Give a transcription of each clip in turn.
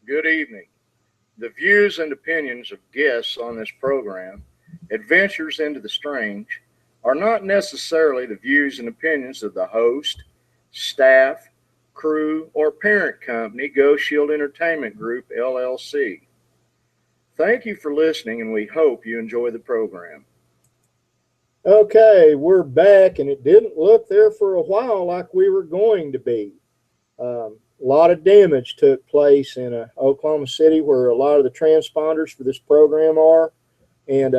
Good evening. The views and opinions of guests on this program, Adventures into the Strange, are not necessarily the views and opinions of the host, staff, crew, or parent company, Ghost Shield Entertainment Group, LLC. Thank you for listening, and we hope you enjoy the program. Okay, we're back, and it didn't look there for a while like we were going to be. A lot of damage took place in Oklahoma City, where a lot of the transponders for this program are. And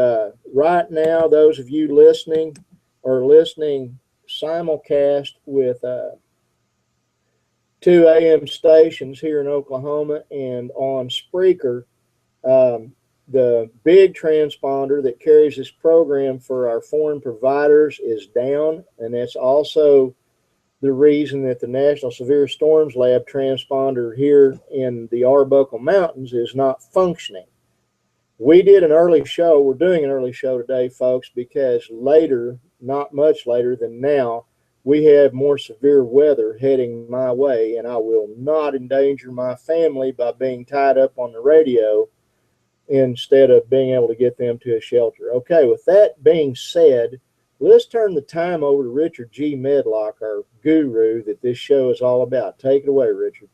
right now, those of you listening are listening simulcast with 2 AM stations here in Oklahoma, and on Spreaker, the big transponder that carries this program for our foreign providers is down, and that's also the reason that the National Severe Storms Lab transponder here in the Arbuckle Mountains is not functioning. We did an early show. We're doing an early show today, folks, because later, not much later than now, we have more severe weather heading my way, and I will not endanger my family by being tied up on the radio instead of being able to get them to a shelter. Okay, with that being said, let's turn the time over to Richard G. Medlock, our guru that this show is all about. Take it away, Richard.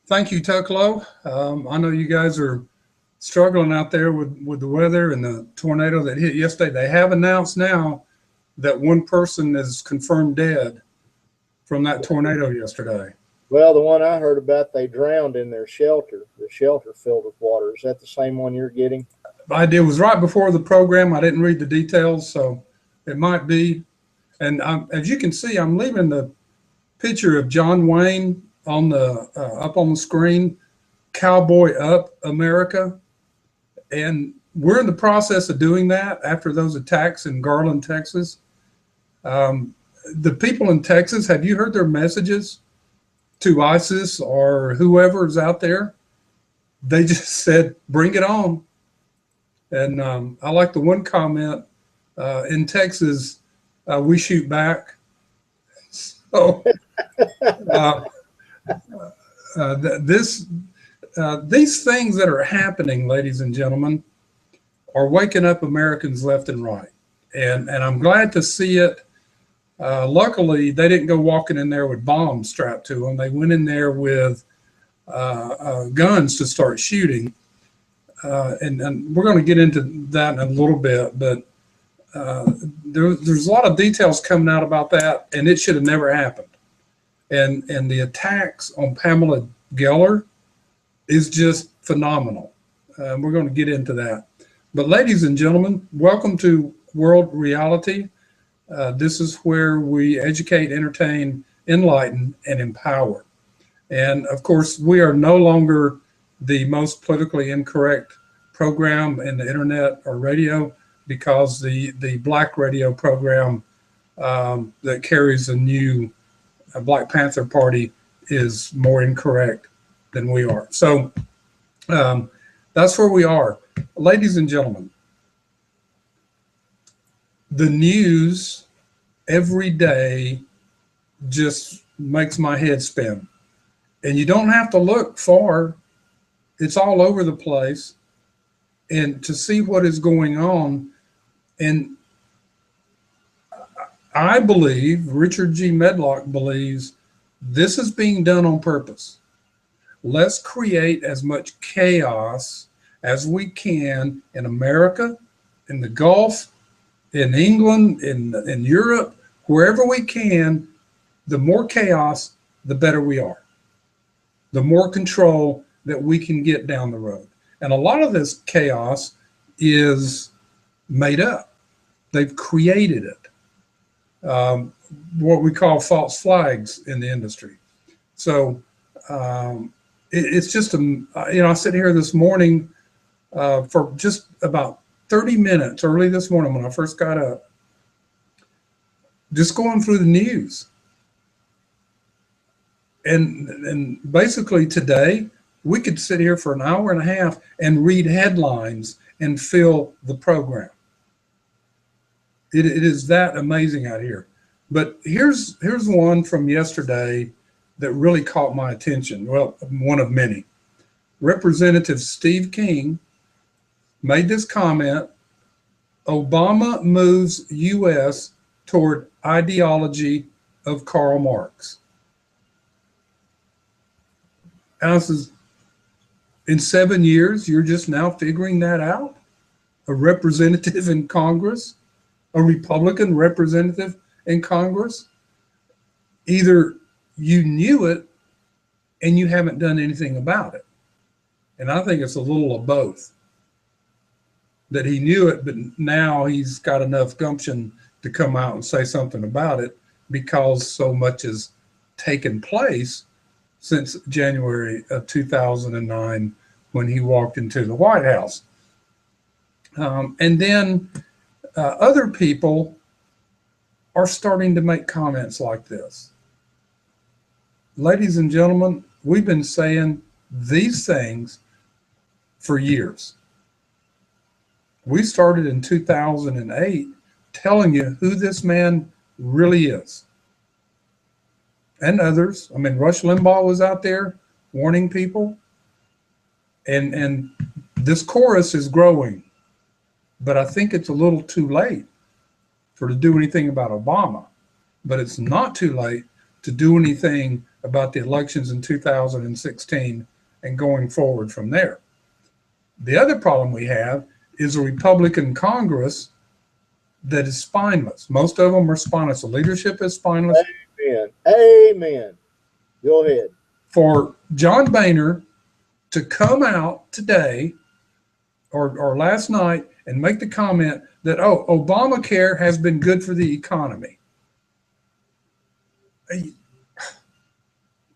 Thank you, Toklo. I know you guys are struggling out there with the weather and the tornado that hit yesterday. They have announced now that one person is confirmed dead from that tornado yesterday. Well, the one I heard about, they drowned in their shelter. The shelter filled with water. Is that the same one you're getting? I did. It was right before the program. I didn't read the details, so it might be. And as you can see, I'm leaving the picture of John Wayne on the up on the screen, Cowboy Up America. And we're in the process of doing that after those attacks in Garland, Texas. The people in Texas, have you heard their messages to ISIS or whoever is out there? They just said, bring it on. And I like the one comment, in Texas, we shoot back. So these things that are happening, ladies and gentlemen, are waking up Americans left and right. And I'm glad to see it. Luckily, they didn't go walking in there with bombs strapped to them. They went in there with guns to start shooting. And we're going to get into that in a little bit, but there's a lot of details coming out about that, and it should have never happened. And the attacks on Pamela Geller is just phenomenal. We're going to get into that. But ladies and gentlemen, welcome to World Reality. This is where we educate, entertain, enlighten, and empower. And of course, we are no longer the most politically incorrect program in the internet or radio, because the Black radio program that carries a new Black Panther Party is more incorrect than we are. So that's where we are. Ladies and gentlemen, the news every day just makes my head spin. And you don't have to look far. It's all over the place. And to see what is going on, and I believe, Richard G. Medlock believes, this is being done on purpose. let's create as much chaos as we can in America, in the Gulf, in England, in Europe, wherever we can. The more chaos, the better we are. The more control that we can get down the road. And a lot of this chaos is made up. They've created it. What we call false flags in the industry. So it's just, I sit here this morning for just about 30 minutes early this morning when I first got up, just going through the news. And basically today, we could sit here for an hour and a half and read headlines and fill the program. It is that amazing out here. But here's one from yesterday that really caught my attention. Well, one of many. Representative Steve King made this comment: Obama moves U.S. toward ideology of Karl Marx. And I says, in 7 years, you're just now figuring that out? A representative in Congress, a Republican representative in Congress? Either you knew it and you haven't done anything about it. And I think it's a little of both. That he knew it, but now he's got enough gumption to come out and say something about it because so much has taken place since January of 2009 when he walked into the White House. And then other people are starting to make comments like this. Ladies and gentlemen, we've been saying these things for years. We started in 2008 telling you who this man really is. And others. I mean, Rush Limbaugh was out there warning people. And this chorus is growing. But I think it's a little too late to do anything about Obama. But it's not too late to do anything about the elections in 2016 and going forward from there. The other problem we have is a Republican Congress that is spineless. Most of them are spineless. The leadership is spineless. Amen. Amen. Go ahead. For John Boehner to come out today or last night and make the comment that, oh, Obamacare has been good for the economy.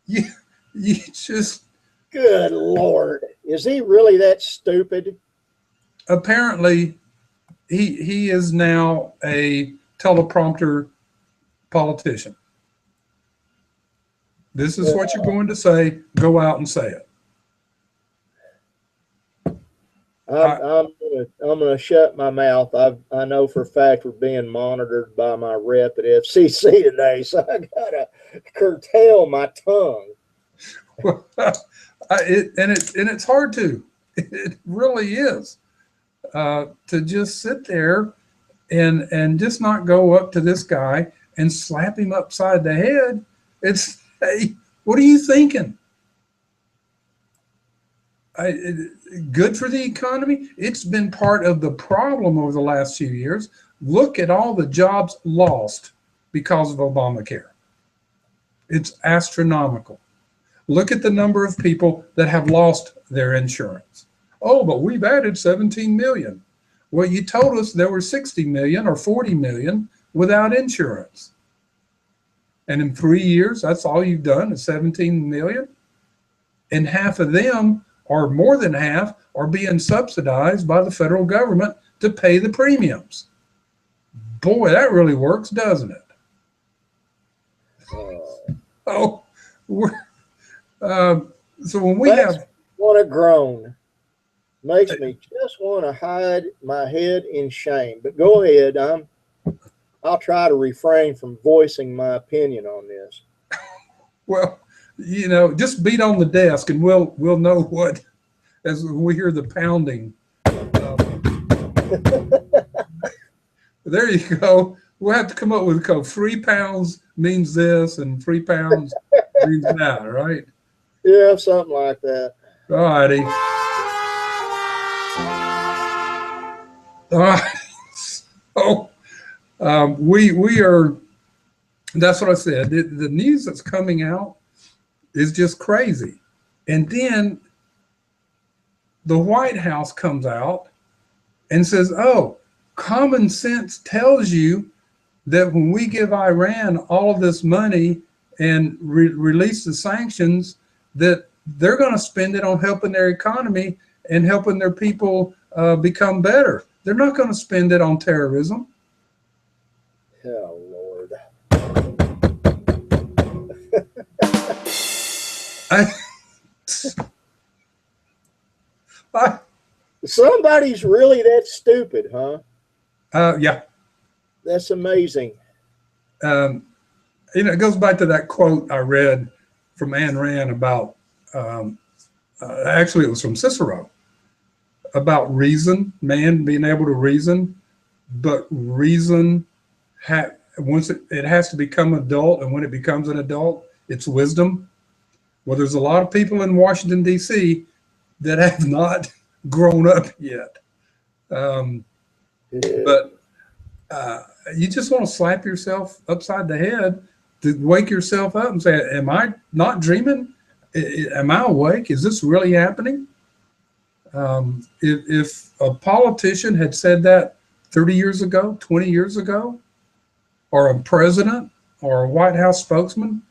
You just... Good Lord. Is he really that stupid? Apparently, he is now a teleprompter politician. This is what you're going to say. Go out and say it. I'm gonna shut my mouth. I know for a fact we're being monitored by my rep at FCC today, so I gotta curtail my tongue. Well, it's hard to. It really is to just sit there and just not go up to this guy and slap him upside the head. It's, hey, what are you thinking? Good for the economy? It's been part of the problem over the last few years. Look at all the jobs lost because of Obamacare. It's astronomical. Look at the number of people that have lost their insurance. Oh, but we've added 17 million. Well, you told us there were 60 million or 40 million without insurance. And in 3 years, that's all you've done is 17 million. And half of them, or more than half, are being subsidized by the federal government to pay the premiums. Boy, that really works, doesn't it? Oh, so when we have... Want to groan. Makes me just want to hide my head in shame. But go ahead. I'll try to refrain from voicing my opinion on this. Well, you know, just beat on the desk and we'll know what, as we hear the pounding. There you go. We'll have to come up with a code. 3 pounds means this and 3 pounds means that, right? Yeah, something like that. All righty. All right. So we are. That's what I said. The news that's coming out is just crazy, and then the White House comes out and says, "Oh, common sense tells you that when we give Iran all of this money and release the sanctions, that they're going to spend it on helping their economy and helping their people become better. They're not going to spend it on terrorism." Oh, Lord. Somebody's really that stupid, huh? Yeah. That's amazing. It goes back to that quote I read from Ayn Rand about, actually it was from Cicero, about reason, man being able to reason, but reason, once it has to become adult, and when it becomes an adult, it's wisdom. Well, there's a lot of people in Washington, D.C. that have not grown up yet. But you just want to slap yourself upside the head to wake yourself up and say, am I not dreaming? Am I awake? Is this really happening? If a politician had said that 30 years ago, 20 years ago, or a president or a White House spokesman,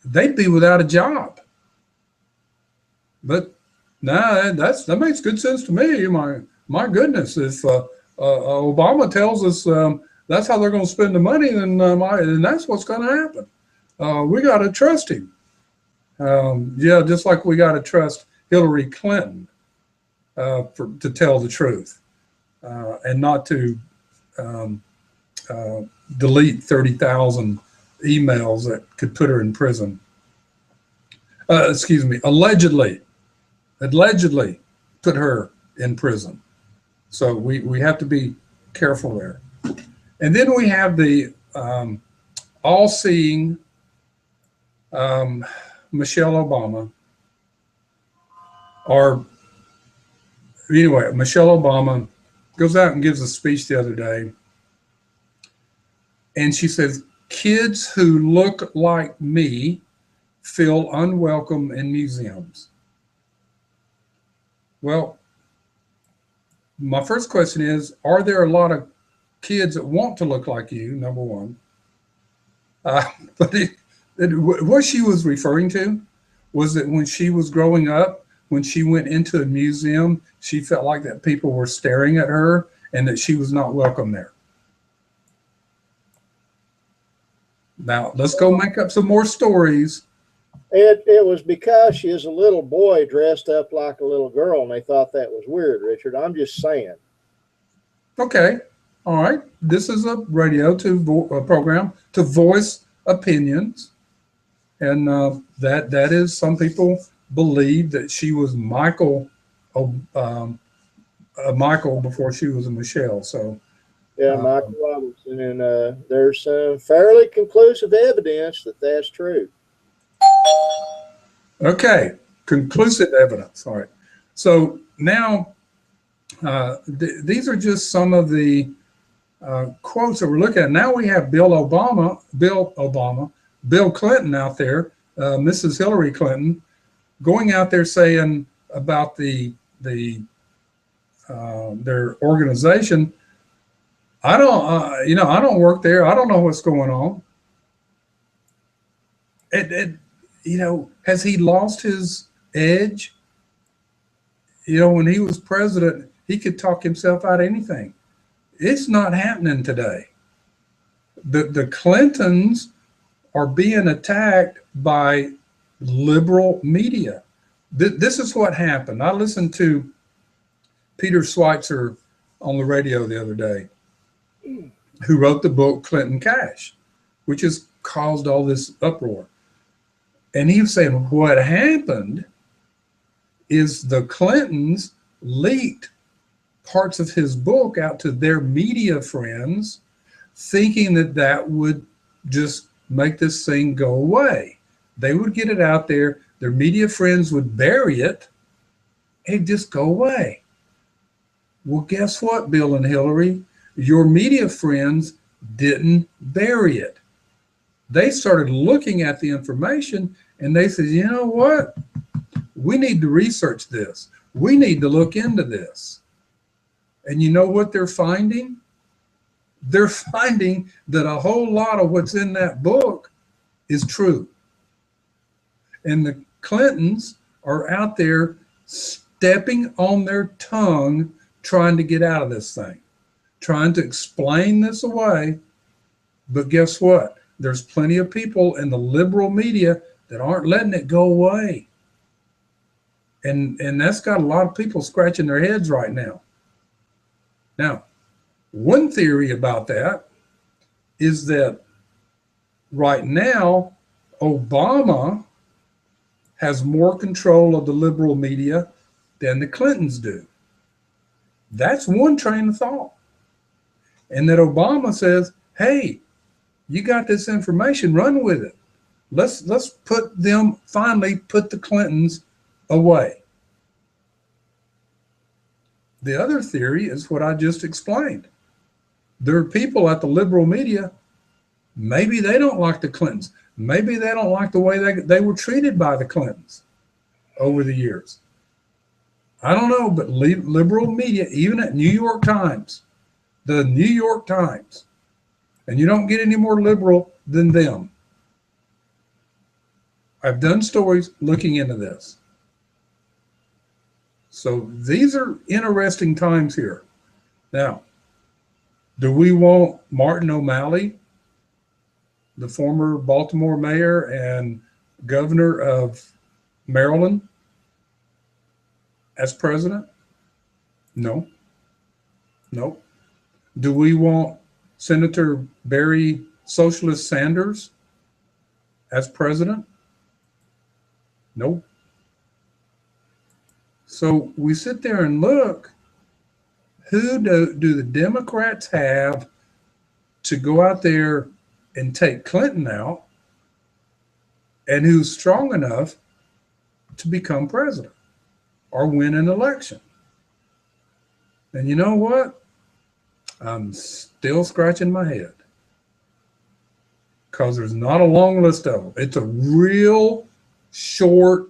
they'd be without a job. But no, that makes good sense to me. My goodness, if Obama tells us that's how they're going to spend the money, then that's what's going to happen. We got to trust him. Yeah, just like we got to trust Hillary Clinton to tell the truth and not to delete 30,000 emails that could put her in prison. Excuse me, allegedly put her in prison. So we have to be careful there. And then we have the all-seeing Michelle Obama. Or anyway, Michelle Obama goes out and gives a speech the other day. And she says, kids who look like me feel unwelcome in museums. Well, my first question is, are there a lot of kids that want to look like you, number one? But what she was referring to was that when she was growing up, when she went into a museum, she felt like that people were staring at her and that she was not welcome there. Now, let's go make up some more stories. It was because she is a little boy dressed up like a little girl, and they thought that was weird, Richard. I'm just saying. Okay. All right. This is a radio program to voice opinions. And that is, some people believe that she was Michael before she was a Michelle. So yeah, Michael Robinson, and there's some fairly conclusive evidence that that's true. Okay, conclusive evidence. All right. So now these are just some of the quotes that we're looking at. Now we have Bill Clinton out there, Mrs. Hillary Clinton, going out there saying about their organization, I don't work there. I don't know what's going on. Has he lost his edge? When he was president, he could talk himself out of anything. It's not happening today. The Clintons are being attacked by liberal media. This is what happened. I listened to Peter Schweitzer on the radio the other day, who wrote the book Clinton Cash, which has caused all this uproar. And he was saying what happened is the Clintons leaked parts of his book out to their media friends, thinking that would just make this thing go away. They would get it out there. their media friends would bury it, it'd just go away. Well, guess what, Bill and Hillary? Your media friends didn't bury it. They started looking at the information and they said, you know what? We need to research this. We need to look into this. And you know what they're finding? They're finding that a whole lot of what's in that book is true. And the Clintons are out there stepping on their tongue, trying to get out of this thing, trying to explain this away. But guess what? There's plenty of people in the liberal media that aren't letting it go away. And that's got a lot of people scratching their heads right now. Now, one theory about that is that right now, Obama has more control of the liberal media than the Clintons do. That's one train of thought. And that Obama says, hey, you got this information, run with it. Let's finally put the Clintons away. The other theory is what I just explained. There are people at the liberal media, maybe they don't like the Clintons. Maybe they don't like the way they were treated by the Clintons over the years. I don't know, but liberal media, even at New York Times, the New York Times, and you don't get any more liberal than them. I've done stories looking into this. So these are interesting times here. Now, do we want Martin O'Malley, the former Baltimore mayor and governor of Maryland, as president? No. Nope. Do we want Senator Barry Socialist Sanders as president? Nope. So we sit there and look, who do the Democrats have to go out there and take Clinton out, and who's strong enough to become president or win an election? And you know what? I'm still scratching my head because there's not a long list of them. It's a real short,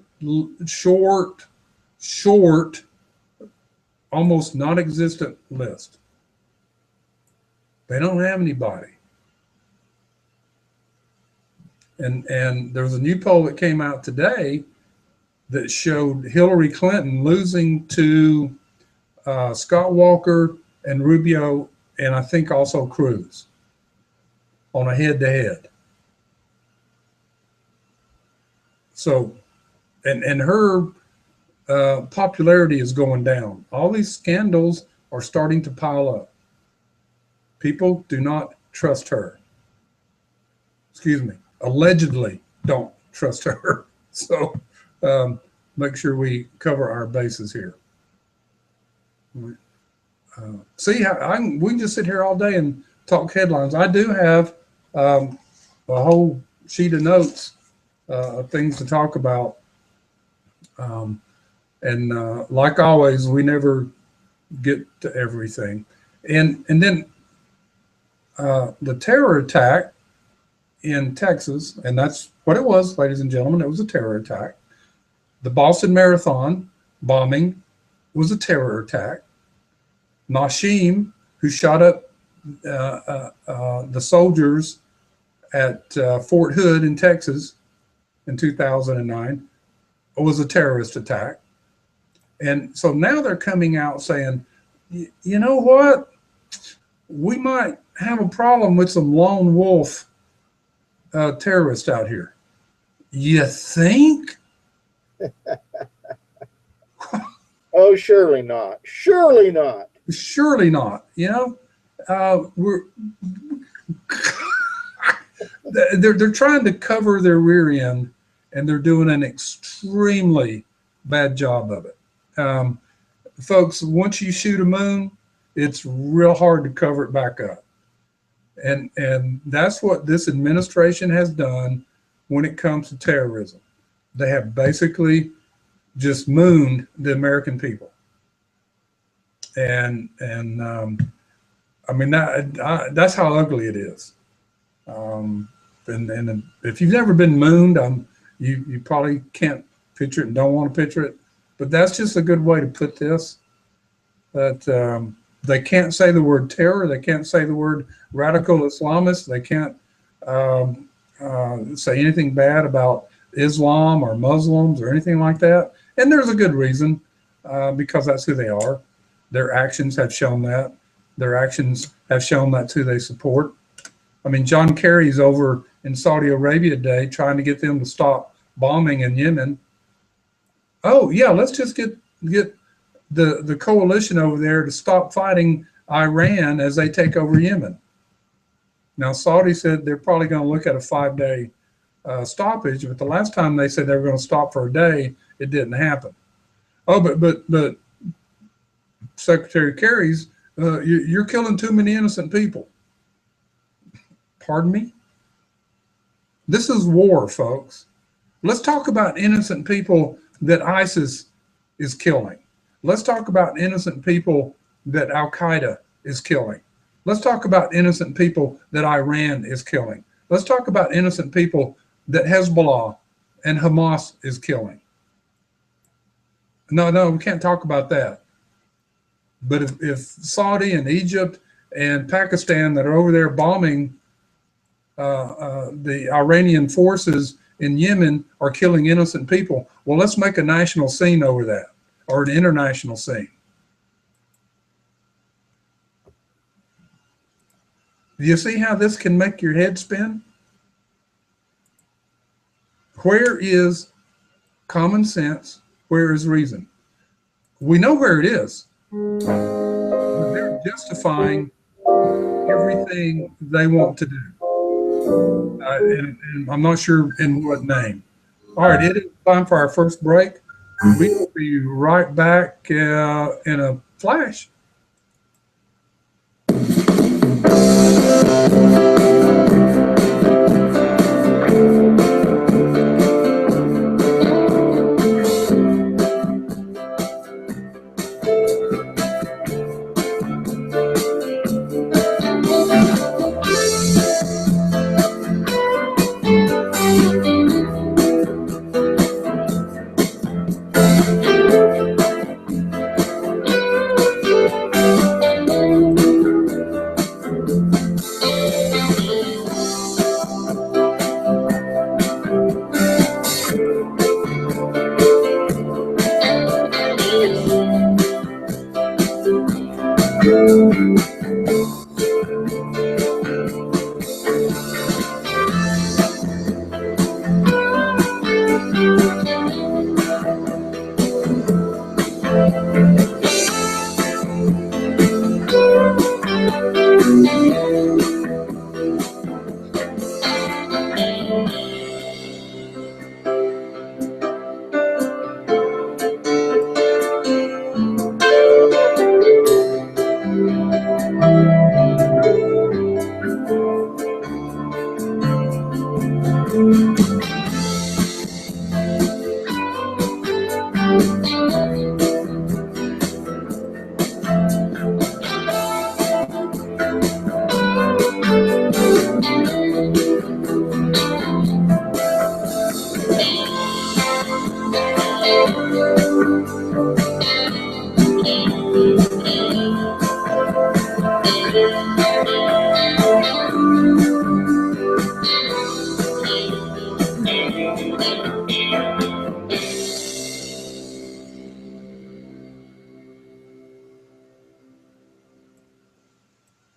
almost non-existent list. They don't have anybody. And there was a new poll that came out today that showed Hillary Clinton losing to Scott Walker and Rubio, and I think also Cruz, on a head-to-head. So, and her popularity is going down. All these scandals are starting to pile up. People do not trust her. Excuse me, allegedly don't trust her. So make sure we cover our bases here. See how we can just sit here all day and talk headlines. I do have a whole sheet of notes of things to talk about. And like always, we never get to everything. And then the terror attack in Texas, and that's what it was, ladies and gentlemen, it was a terror attack. The Boston Marathon bombing was a terror attack. Nashim, who shot up the soldiers at Fort Hood in Texas in 2009, was a terrorist attack. And so now they're coming out saying, you know what? We might have a problem with some lone wolf terrorists out here. You think? Oh, surely not. Surely not. Surely not. You know, they're trying to cover their rear end, and they're doing an extremely bad job of it. Folks, once you shoot a moon, it's real hard to cover it back up. And that's what this administration has done when it comes to terrorism. They have basically just mooned the American people. And I mean, that's how ugly it is. And if you've never been mooned, you probably can't picture it and don't want to picture it. But that's just a good way to put this. That they can't say the word terror. They can't say the word radical Islamist. They can't say anything bad about Islam or Muslims or anything like that. And there's a good reason, because that's who they are. Their actions have shown that. Their actions have shown that's who they support. I mean, John Kerry's over in Saudi Arabia today trying to get them to stop bombing in Yemen. Oh, yeah, let's just get the coalition over there to stop fighting Iran as they take over Yemen. Now, Saudi said they're probably going to look at a 5-day stoppage, but the last time they said they were going to stop for a day, it didn't happen. Oh, but Secretary Kerry's, you're killing too many innocent people. Pardon me? This is war, folks. Let's talk about innocent people that ISIS is killing. Let's talk about innocent people that Al-Qaeda is killing. Let's talk about innocent people that Iran is killing. Let's talk about innocent people that Hezbollah and Hamas is killing. No, we can't talk about that. But if Saudi and Egypt and Pakistan that are over there bombing the Iranian forces in Yemen are killing innocent people, well, let's make a national scene over that, or an international scene. Do you see how this can make your head spin? Where is common sense? Where is reason? We know where it is. But they're justifying everything they want to do. And I'm not sure in what name. All right, it is time for our first break. We will be right back in a flash.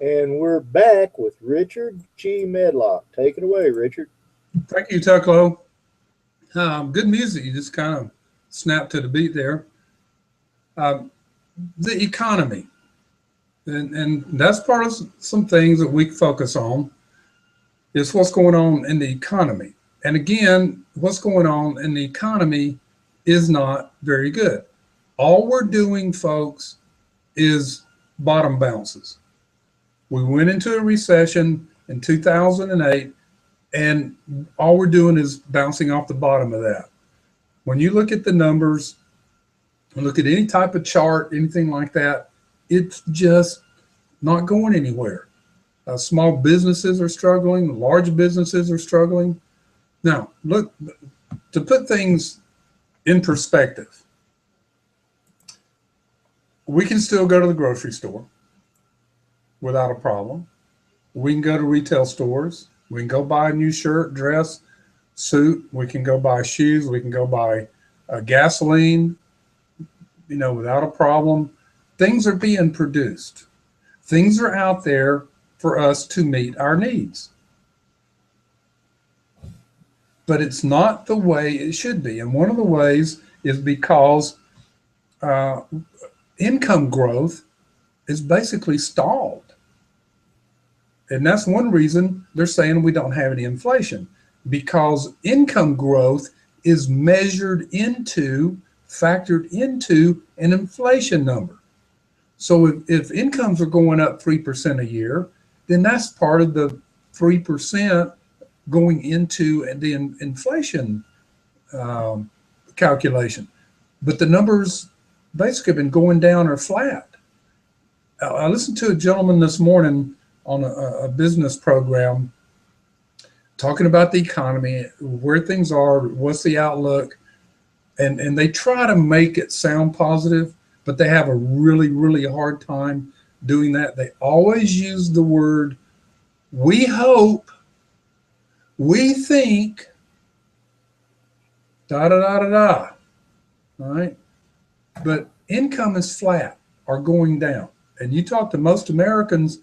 And we're back with Richard G. Medlock. Take it away, Richard. Thank you, Tucklow. Good music. You just kind of snapped to the beat there. The economy. And that's part of some things that we focus on is what's going on in the economy. And again, what's going on in the economy is not very good. All we're doing, folks, is bottom bounces. We went into a recession in 2008, and all we're doing is bouncing off the bottom of that. When you look at the numbers, look at any type of chart, anything like that, it's just not going anywhere. Small businesses are struggling. Large businesses are struggling. Now, look, to put things in perspective, we can still go to the grocery store without a problem. We can go to retail stores. We can go buy a new shirt, dress, suit. We can go buy shoes. We can go buy gasoline, without a problem. Things are being produced. Things are out there for us to meet our needs. But it's not the way it should be. And one of the ways is because income growth is basically stalled. And that's one reason they're saying we don't have any inflation, because income growth is factored into an inflation number. So if incomes are going up 3% a year, then that's part of the 3% going into the inflation calculation. But the numbers basically have been going down or flat. I listened to a gentleman this morning on a business program talking about the economy, where things are, what's the outlook, and they try to make it sound positive, but they have a really, really hard time doing that. They always use the word, we hope, we think, da da da da da. All right. But income is flat or going down. And you talk to most Americans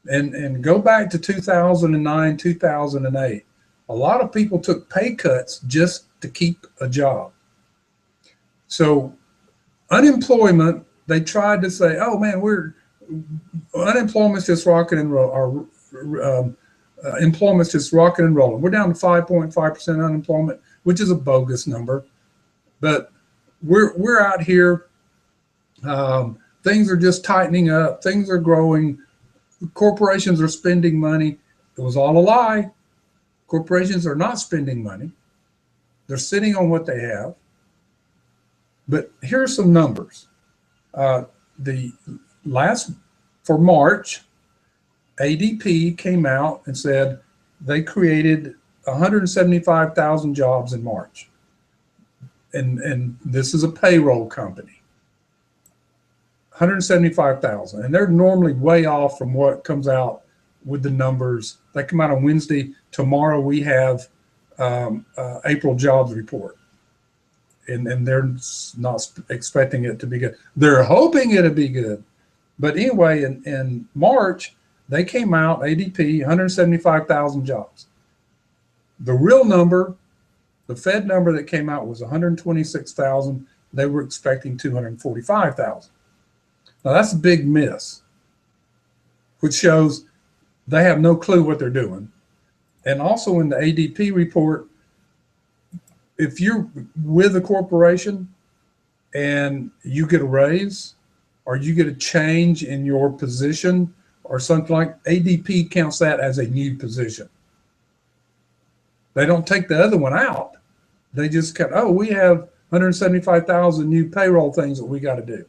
and go back to 2009, 2008. A lot of people took pay cuts just to keep a job. So unemployment, they tried to say, oh man, unemployment's just rocking and roll, employment's just rocking and rolling. We're down to 5.5% unemployment, which is a bogus number. But we're out here. Things are just tightening up. Things are growing. Corporations are spending money. It was all a lie. Corporations are not spending money. They're sitting on what they have. But here are some numbers. For March, ADP came out and said they created 175,000 jobs in March. And this is a payroll company. 175,000. And they're normally way off from what comes out with the numbers. They come out on Wednesday. Tomorrow we have April jobs report. And they're not expecting it to be good. They're hoping it'll be good. But anyway, in March, they came out, ADP, 175,000 jobs. The real number, the Fed number that came out was 126,000. They were expecting 245,000. Now that's a big miss, which shows they have no clue what they're doing. And also in the ADP report, if you're with a corporation and you get a raise or you get a change in your position or something like, ADP counts that as a new position. They don't take the other one out. They just count, oh, we have 175,000 new payroll things that we got to do.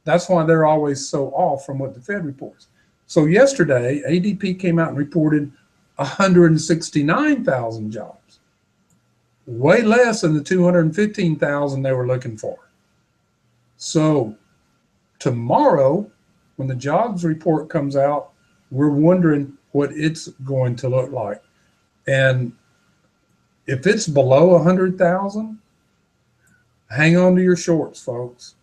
That's why they're always so off from what the Fed reports. So yesterday, ADP came out and reported 169,000 jobs, way less than the 215,000 they were looking for. So tomorrow, when the jobs report comes out, we're wondering what it's going to look like. And if it's below 100,000, hang on to your shorts, folks.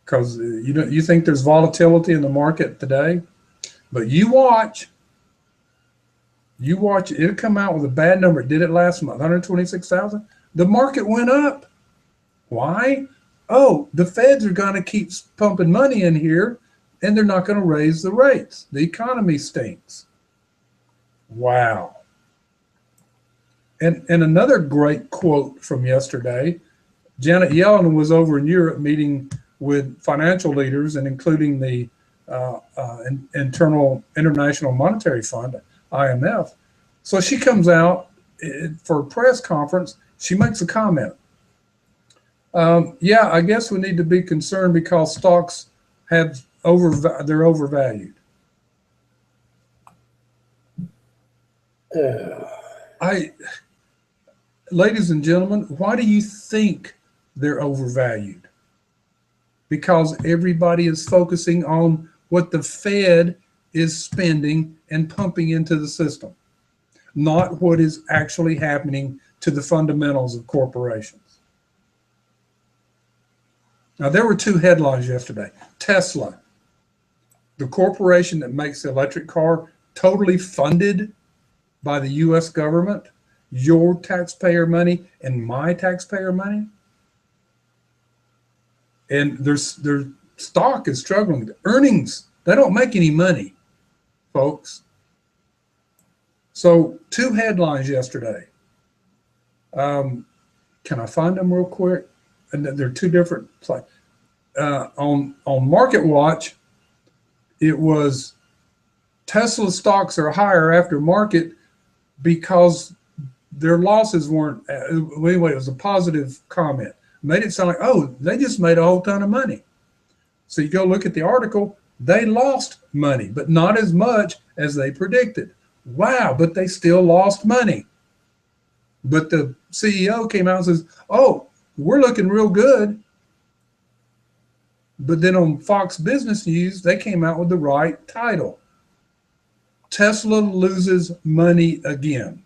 Because you think there's volatility in the market today, but you watch, it'll come out with a bad number. It did it last month, 126,000. The market went up. Why? Oh, the feds are going to keep pumping money in here, and they're not going to raise the rates. The economy stinks. Wow. And another great quote from yesterday, Janet Yellen was over in Europe meeting with financial leaders and including the International Monetary Fund, IMF. So she comes out for a press conference she makes a comment. Yeah, I guess we need to be concerned because stocks they're overvalued. Ladies and gentlemen, why do you think they're overvalued? Because everybody is focusing on what the Fed is spending and pumping into the system, not what is actually happening to the fundamentals of corporations. Now, there were two headlines yesterday. Tesla, the corporation that makes the electric car, totally funded by the U.S. government, your taxpayer money and my taxpayer money. And their stock is struggling. The earnings, they don't make any money, folks. So two headlines yesterday. Can I find them real quick? And they're two different. On Market Watch, it was Tesla stocks are higher after market because their losses weren't. Anyway, it was a positive comment. Made it sound like, oh, they just made a whole ton of money. So you go look at the article, they lost money, but not as much as they predicted. Wow, but they still lost money. But the CEO came out and says, oh, we're looking real good. But then on Fox Business News, they came out with the right title. Tesla loses money again.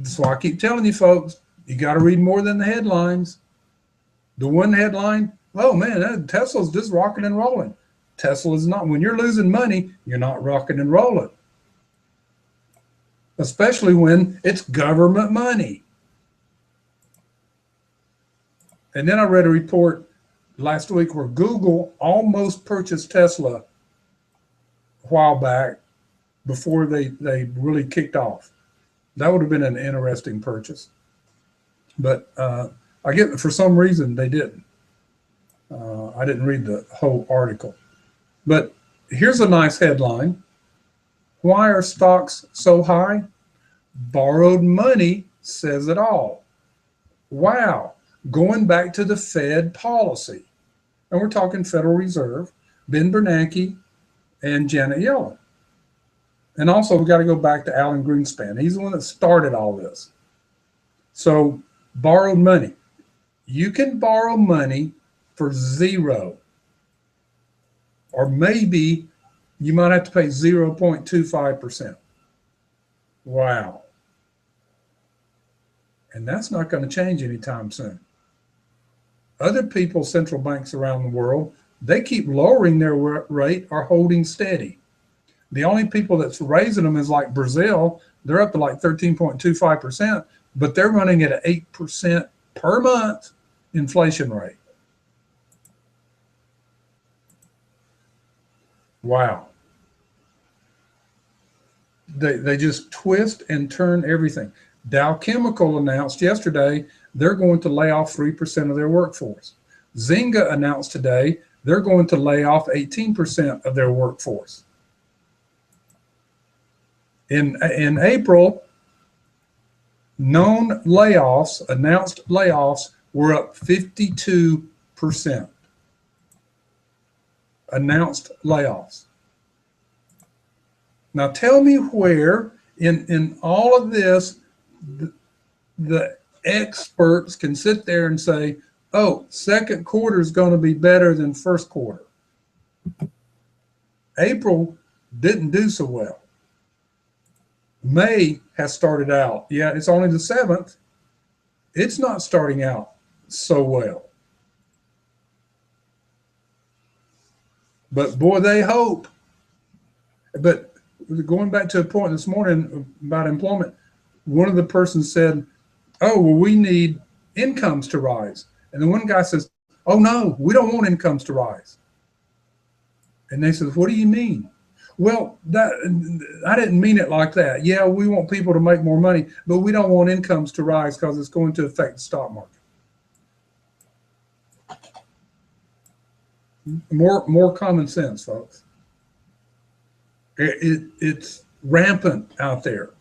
So I keep telling you folks, you got to read more than the headlines. The one headline, oh man, Tesla's just rocking and rolling. Tesla's not. When you're losing money, you're not rocking and rolling. Especially when it's government money. And then I read a report last week where Google almost purchased Tesla a while back before they really kicked off. That would have been an interesting purchase. But I get for some reason they didn't. I didn't read the whole article. But here's a nice headline. Why are stocks so high? Borrowed money says it all. Wow. Going back to the Fed policy. And we're talking Federal Reserve, Ben Bernanke, and Janet Yellen. And also, we got to go back to Alan Greenspan. He's the one that started all this. So, borrowed money. You can borrow money for zero. Or maybe you might have to pay 0.25%. Wow. And that's not going to change anytime soon. Other people, central banks around the world, they keep lowering their rate or holding steady. The only people that's raising them is like Brazil. They're up to like 13.25%, but they're running at an 8% per month inflation rate. Wow. They just twist and turn everything. Dow Chemical announced yesterday they're going to lay off 3% of their workforce. Zynga announced today they're going to lay off 18% of their workforce. In April, announced layoffs were up 52%. Announced layoffs. Now tell me where in all of this, the experts can sit there and say, oh, second quarter is going to be better than first quarter. April didn't do so well. May has started out. Yeah, it's only the 7th. It's not starting out so well. But boy, they hope. But going back to a point this morning about employment, one of the persons said, oh, well, we need incomes to rise. And the one guy says, oh, no, we don't want incomes to rise. And they said, what do you mean? Well, I didn't mean it like that. Yeah, we want people to make more money, but we don't want incomes to rise because it's going to affect the stock market. More common sense, folks. It's rampant out there.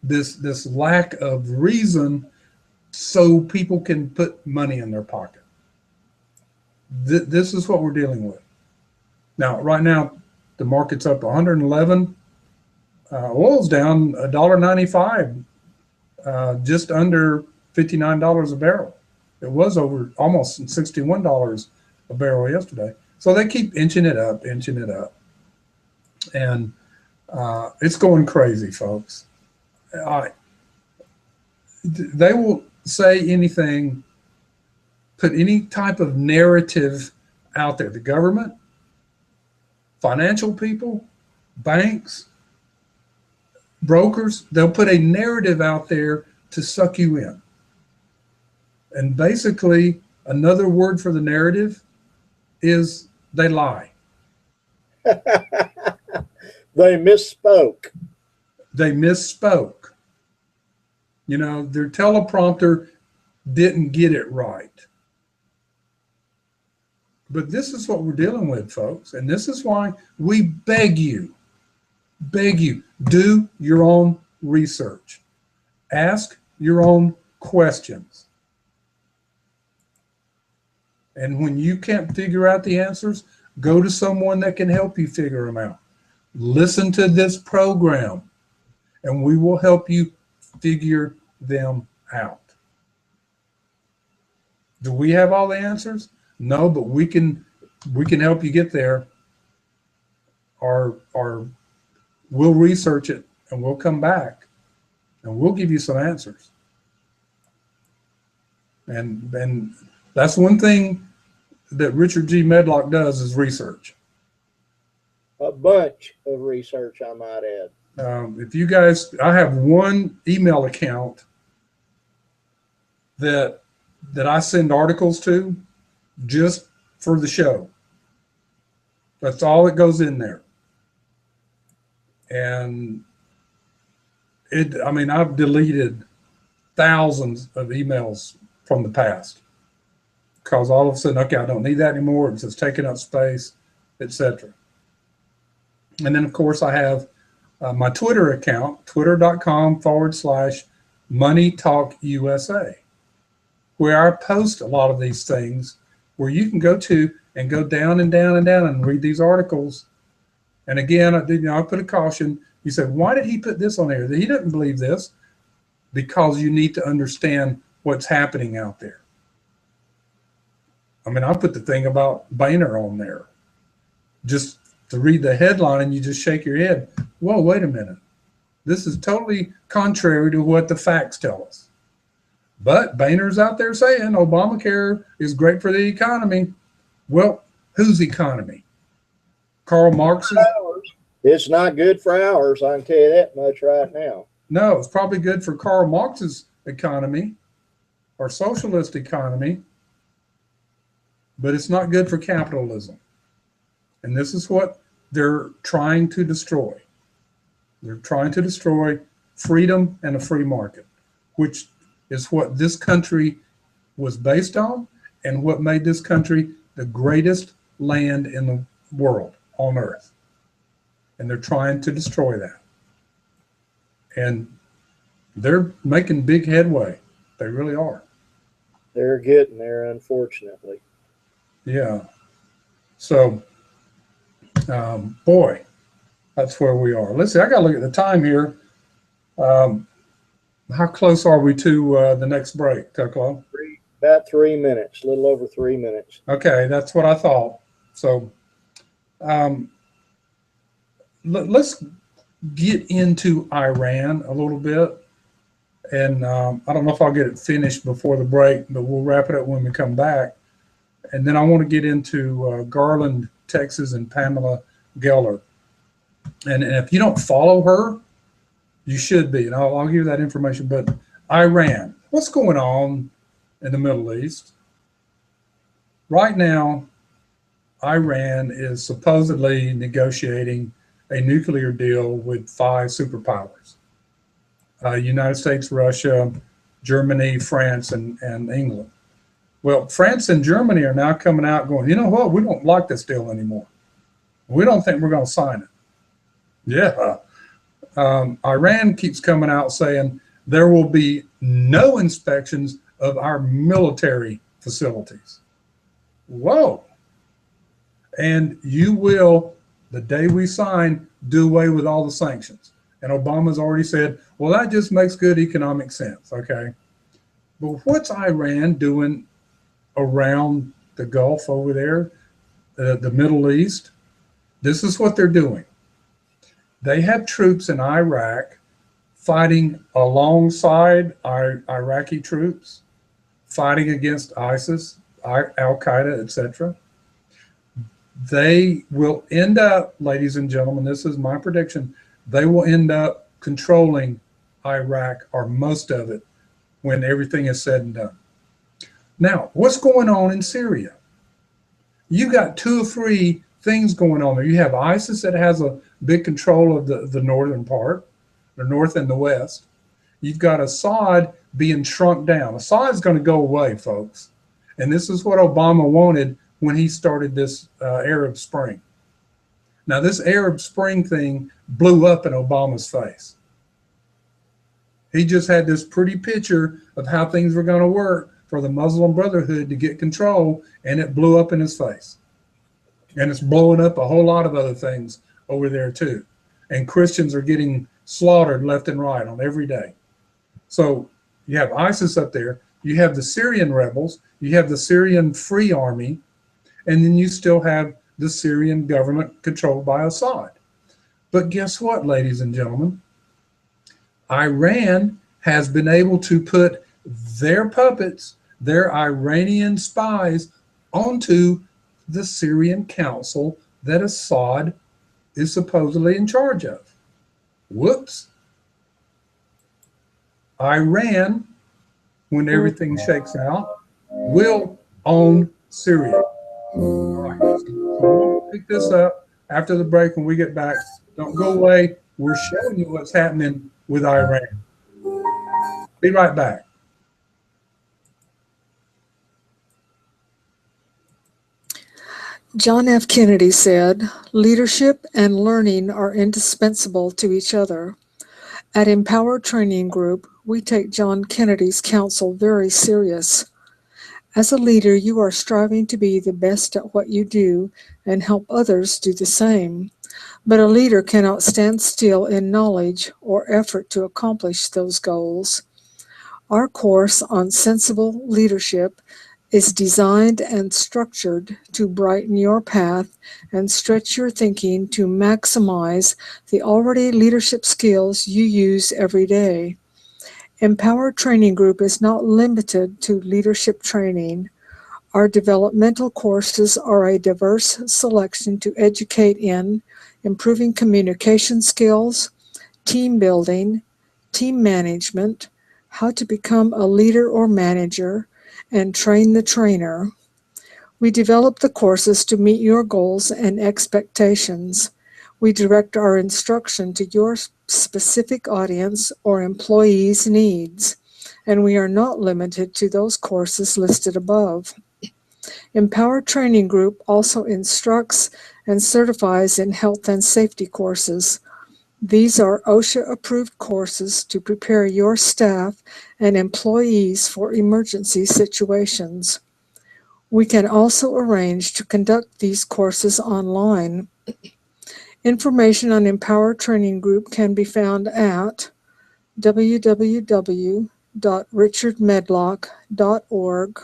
this lack of reason so people can put money in their pocket. This is what we're dealing with. Now, right now, the market's up 111. Oil's down $1.95, just under $59 a barrel. It was over almost $61 a barrel yesterday. So they keep inching it up. And it's going crazy, folks. They will say anything, put any type of narrative out there. The government, financial people, banks, brokers, they'll put a narrative out there to suck you in. And basically, another word for the narrative is they lie. They misspoke. They misspoke. You know, their teleprompter didn't get it right. But this is what we're dealing with, folks. And this is why we beg you, do your own research. Ask your own questions. And when you can't figure out the answers, go to someone that can help you figure them out. Listen to this program, and we will help you figure them out. Do we have all the answers? No, but we can help you get there. Or we'll research it and we'll come back and we'll give you some answers. And that's one thing that Richard G. Medlock does is research. A bunch of research, I might add. If you guys, I have one email account that I send articles to just for the show. That's all that goes in there. And I've deleted thousands of emails from the past because all of a sudden, okay, I don't need that anymore. It's just taking up space, etc. And then, of course, I have my Twitter account, twitter.com/Money Talk USA, where I post a lot of these things where you can go to and go down and down and down and read these articles. And again, I put a caution. You said, why did he put this on there? He didn't believe this. Because you need to understand what's happening out there. I put the thing about Boehner on there. Just to read the headline and you just shake your head. Whoa, wait a minute. This is totally contrary to what the facts tell us. But Boehner's out there saying Obamacare is great for the economy. Well, whose economy? Karl Marx's? It's not good for ours, I can tell you that much right now. No, it's probably good for Karl Marx's economy or socialist economy, but it's not good for capitalism. And this is what they're trying to destroy. They're trying to destroy freedom and a free market, which is what this country was based on and what made this country the greatest land in the world on earth. And they're trying to destroy that. And they're making big headway. They really are. They're getting there, unfortunately. Yeah. So, boy, that's where we are. Let's see, I got to look at the time here. How close are we to the next break, Tucklow? About 3 minutes, a little over 3 minutes. Okay, that's what I thought. So let's get into Iran a little bit. And I don't know if I'll get it finished before the break, but we'll wrap it up when we come back. And then I want to get into Garland, Texas, and Pamela Geller. And if you don't follow her, you should be. And I'll give you that information. But Iran, what's going on in the Middle East? Right now, Iran is supposedly negotiating a nuclear deal with 5 superpowers. United States, Russia, Germany, France, and England. Well, France and Germany are now coming out going, you know what, we don't like this deal anymore. We don't think we're going to sign it. Yeah. Iran keeps coming out saying there will be no inspections of our military facilities. Whoa. And you will, the day we sign, do away with all the sanctions. And Obama's already said, well, that just makes good economic sense. Okay. But what's Iran doing around the Gulf over there, the Middle East? This is what they're doing. They have troops in Iraq fighting alongside our Iraqi troops, fighting against ISIS, Al Qaeda, etc. They will end up, ladies and gentlemen, this is my prediction, they will end up controlling Iraq, or most of it, when everything is said and done. Now, what's going on in Syria? You got 2 or 3 things going on there. You have ISIS that has a big control of the northern part, the north and the west. You've got Assad being shrunk down. Assad's going to go away, folks. And this is what Obama wanted when he started this Arab Spring. Now, this Arab Spring thing blew up in Obama's face. He just had this pretty picture of how things were going to work for the Muslim Brotherhood to get control, and it blew up in his face. And it's blowing up a whole lot of other things over there too. And Christians are getting slaughtered left and right on every day. So you have ISIS up there, you have the Syrian rebels, you have the Syrian Free Army, and then you still have the Syrian government controlled by Assad. But guess what, ladies and gentlemen? Iran has been able to put their puppets, their Iranian spies, onto the Syrian council that Assad is supposedly in charge of. Whoops. Iran, when everything shakes out, will own Syria. All right, so we'll pick this up after the break when we get back. Don't go away. We're showing you what's happening with Iran. Be right back. John F. Kennedy said, "Leadership and learning are indispensable to each other." At Empower Training Group, we take John Kennedy's counsel very serious. As a leader, you are striving to be the best at what you do and help others do the same. But a leader cannot stand still in knowledge or effort to accomplish those goals. Our course on sensible leadership is designed and structured to brighten your path and stretch your thinking to maximize the already leadership skills you use every day. Empower Training Group is not limited to leadership training. Our developmental courses are a diverse selection to educate in improving communication skills, team building, team management, how to become a leader or manager, and train the trainer. We develop the courses to meet your goals and expectations. We direct our instruction to your specific audience or employees' needs, and we are not limited to those courses listed above. Empower Training Group also instructs and certifies in health and safety courses. These are OSHA-approved courses to prepare your staff and employees for emergency situations. We can also arrange to conduct these courses online. Information on Empower Training Group can be found at www.richardmedlock.org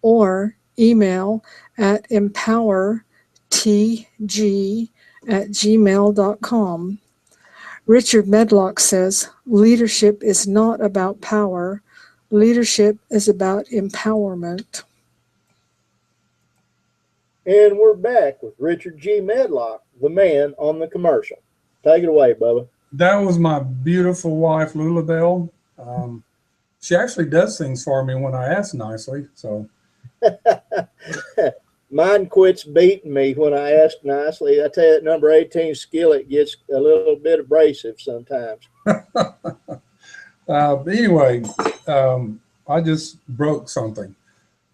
or email at empowertg@gmail.com. Richard Medlock says, leadership is not about power. Leadership is about empowerment. And we're back with Richard G. Medlock, the man on the commercial. Take it away, Bubba. That was my beautiful wife, Lulabelle. She actually does things for me when I ask nicely. So Mine quits beating me when I ask nicely. I tell you, that number 18 skillet gets a little bit abrasive sometimes. anyway, I just broke something.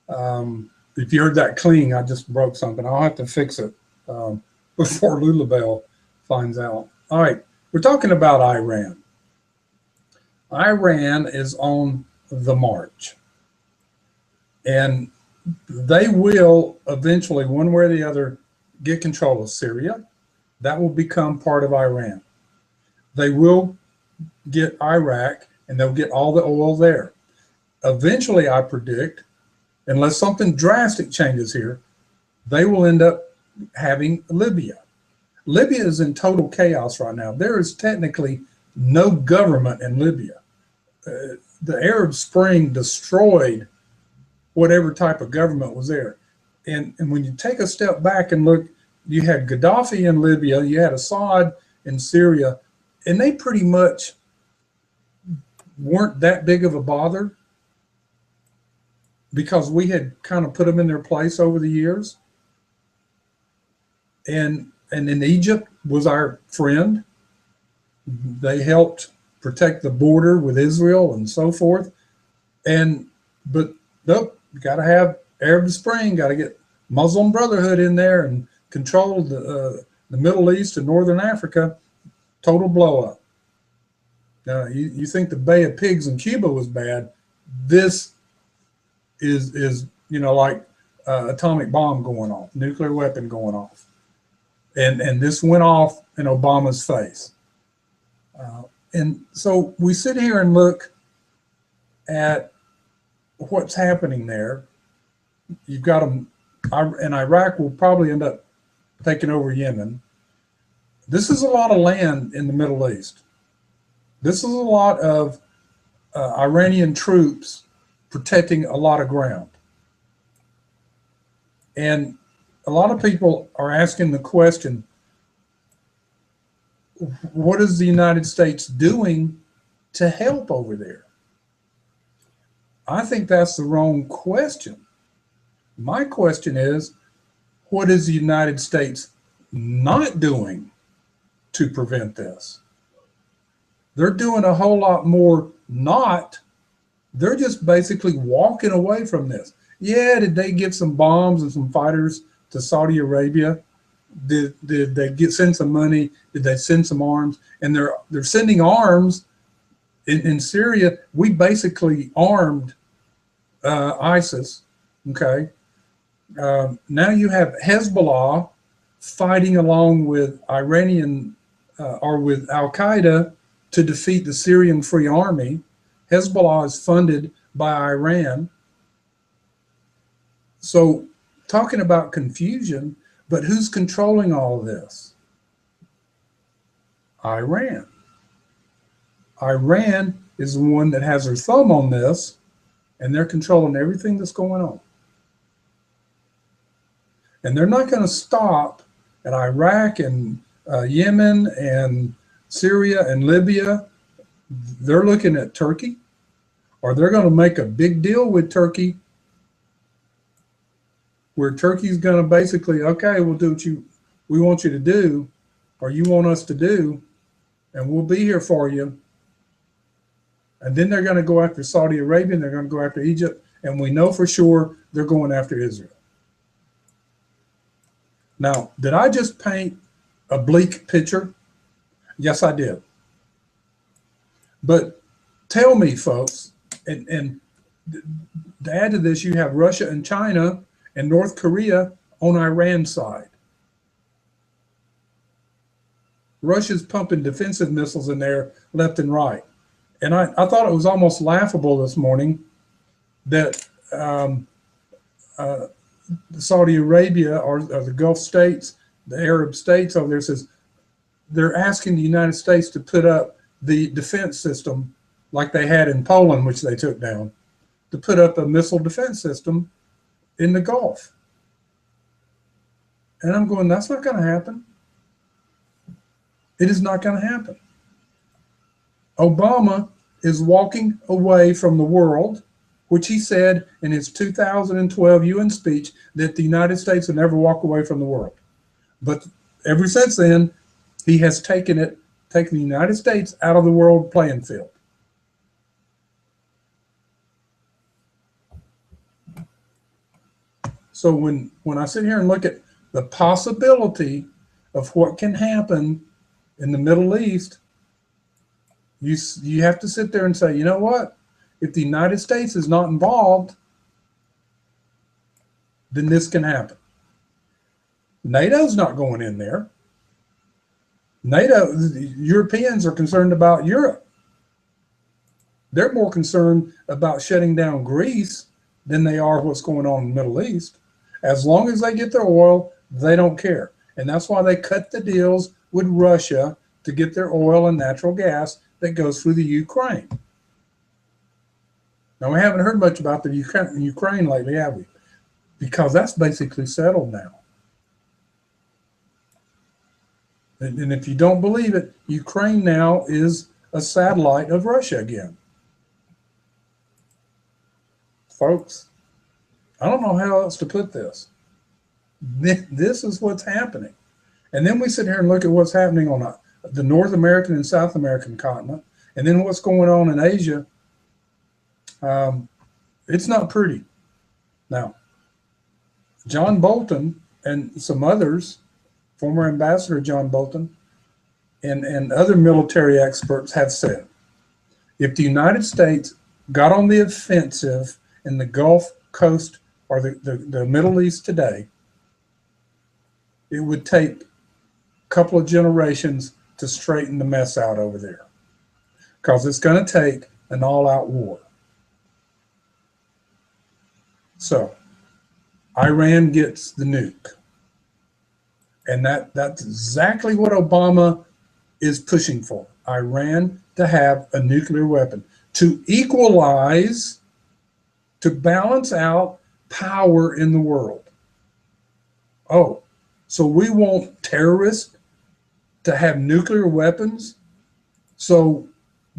If you heard that cling, I just broke something. I'll have to fix it before Lulabelle finds out. All right. we're talking about Iran. Iran is on the march. And they will eventually, one way or the other, get control of Syria. That will become part of Iran. They will get Iraq, and they'll get all the oil there. Eventually, I predict, unless something drastic changes here, they will end up having Libya. Libya is in total chaos right now. There is technically no government in Libya. The Arab Spring destroyed whatever type of government was there. And when you take a step back and look, you had Gaddafi in Libya, you had Assad in Syria, and they pretty much weren't that big of a bother because we had kind of put them in their place over the years. And in Egypt was our friend. They helped protect the border with Israel and so forth. But nope, you got to have Arab Spring, got to get Muslim Brotherhood in there and control the Middle East and Northern Africa. Total blow up. Now, you think the Bay of Pigs in Cuba was bad. This is like atomic bomb going off, nuclear weapon going off. And this went off in Obama's face. And so we sit here and look at what's happening there. You've got them, and Iraq will probably end up taking over Yemen. This is a lot of land in the Middle East. This is a lot of Iranian troops protecting a lot of ground. And a lot of people are asking the question, what is the United States doing to help over there? I think that's the wrong question. My question is, what is the United States not doing to prevent this? They're doing a whole lot more not. They're just basically walking away from this. Yeah, did they give some bombs and some fighters to Saudi Arabia? Did they send some money? Did they send some arms? And they're sending arms in Syria. We basically armed ISIS. Okay. Now you have Hezbollah fighting along with Iranian or with Al Qaeda to defeat the Syrian Free Army. Hezbollah is funded by Iran. So talking about confusion, but who's controlling all of this? Iran. Iran is the one that has their thumb on this, and they're controlling everything that's going on. And they're not going to stop at Iraq and Yemen and Syria and Libya. They're looking at Turkey, or they're going to make a big deal with Turkey, where Turkey's going to basically, okay, we'll do what we want you to do, or you want us to do, and we'll be here for you. And then they're going to go after Saudi Arabia, and they're going to go after Egypt, and we know for sure they're going after Israel. Now, did I just paint a bleak picture? Yes, I did. But tell me, folks, and to add to this, you have Russia and China and North Korea on Iran's side. Russia's pumping defensive missiles in there left and right. And I thought it was almost laughable this morning that Saudi Arabia or the Gulf states, the Arab states over there, says they're asking the United States to put up the defense system like they had in Poland, which they took down, to put up a missile defense system in the Gulf. And I'm going, that's not going to happen. It is not going to happen. Obama is walking away from the world, which he said in his 2012 UN speech that the United States will never walk away from the world. But ever since then, he has taken the United States out of the world playing field. So when I sit here and look at the possibility of what can happen in the Middle East, you have to sit there and say, you know what? If the United States is not involved, then this can happen. NATO's not going in there. The Europeans are concerned about Europe. They're more concerned about shutting down Greece than they are what's going on in the Middle East. As long as they get their oil, they don't care. And that's why they cut the deals with Russia to get their oil and natural gas that goes through the Ukraine. Now, we haven't heard much about the Ukraine lately, have we? Because that's basically settled now. And if you don't believe it, Ukraine now is a satellite of Russia again. Folks, I don't know how else to put this. This is what's happening. And then we sit here and look at what's happening on the North American and South American continent, and then what's going on in Asia. It's not pretty. Now, John Bolton and some others, former Ambassador John Bolton, and other military experts have said, if the United States got on the offensive in the Gulf Coast or the Middle East today, it would take a couple of generations to straighten the mess out over there, because it's going to take an all-out war. So Iran gets the nuke. And that's exactly what Obama is pushing for. Iran to have a nuclear weapon to equalize, to balance out power in the world. Oh, so we want terrorists to have nuclear weapons, so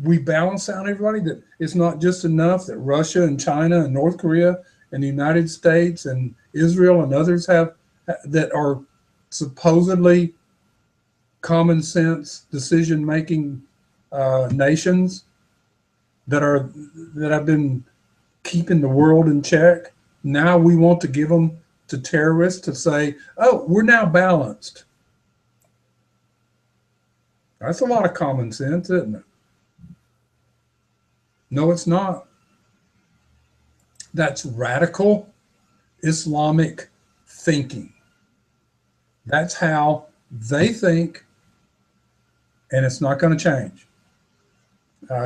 we balance out everybody, that it's not just enough that Russia and China and North Korea and the United States and Israel and others have, that are supposedly common sense decision-making nations that have been keeping the world in check. Now we want to give them to terrorists to say, oh, we're now balanced. That's a lot of common sense, isn't it? No, it's not. That's radical Islamic thinking. That's how they think, and it's not going to change.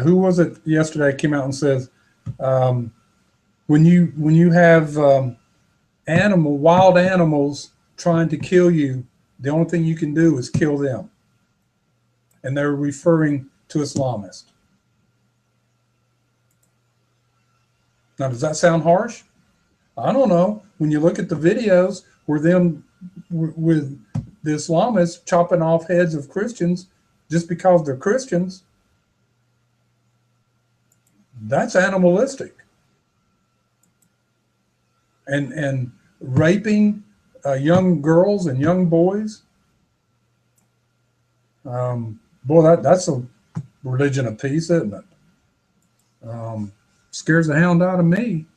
Who was it yesterday came out and says, when you have wild animals trying to kill you, the only thing you can do is kill them. And they're referring to Islamists. Now, does that sound harsh? I don't know. When you look at the videos where them with the Islamists chopping off heads of Christians just because they're Christians, that's animalistic. And raping young girls and young boys. Boy, that's a religion of peace, isn't it? Scares the hound out of me.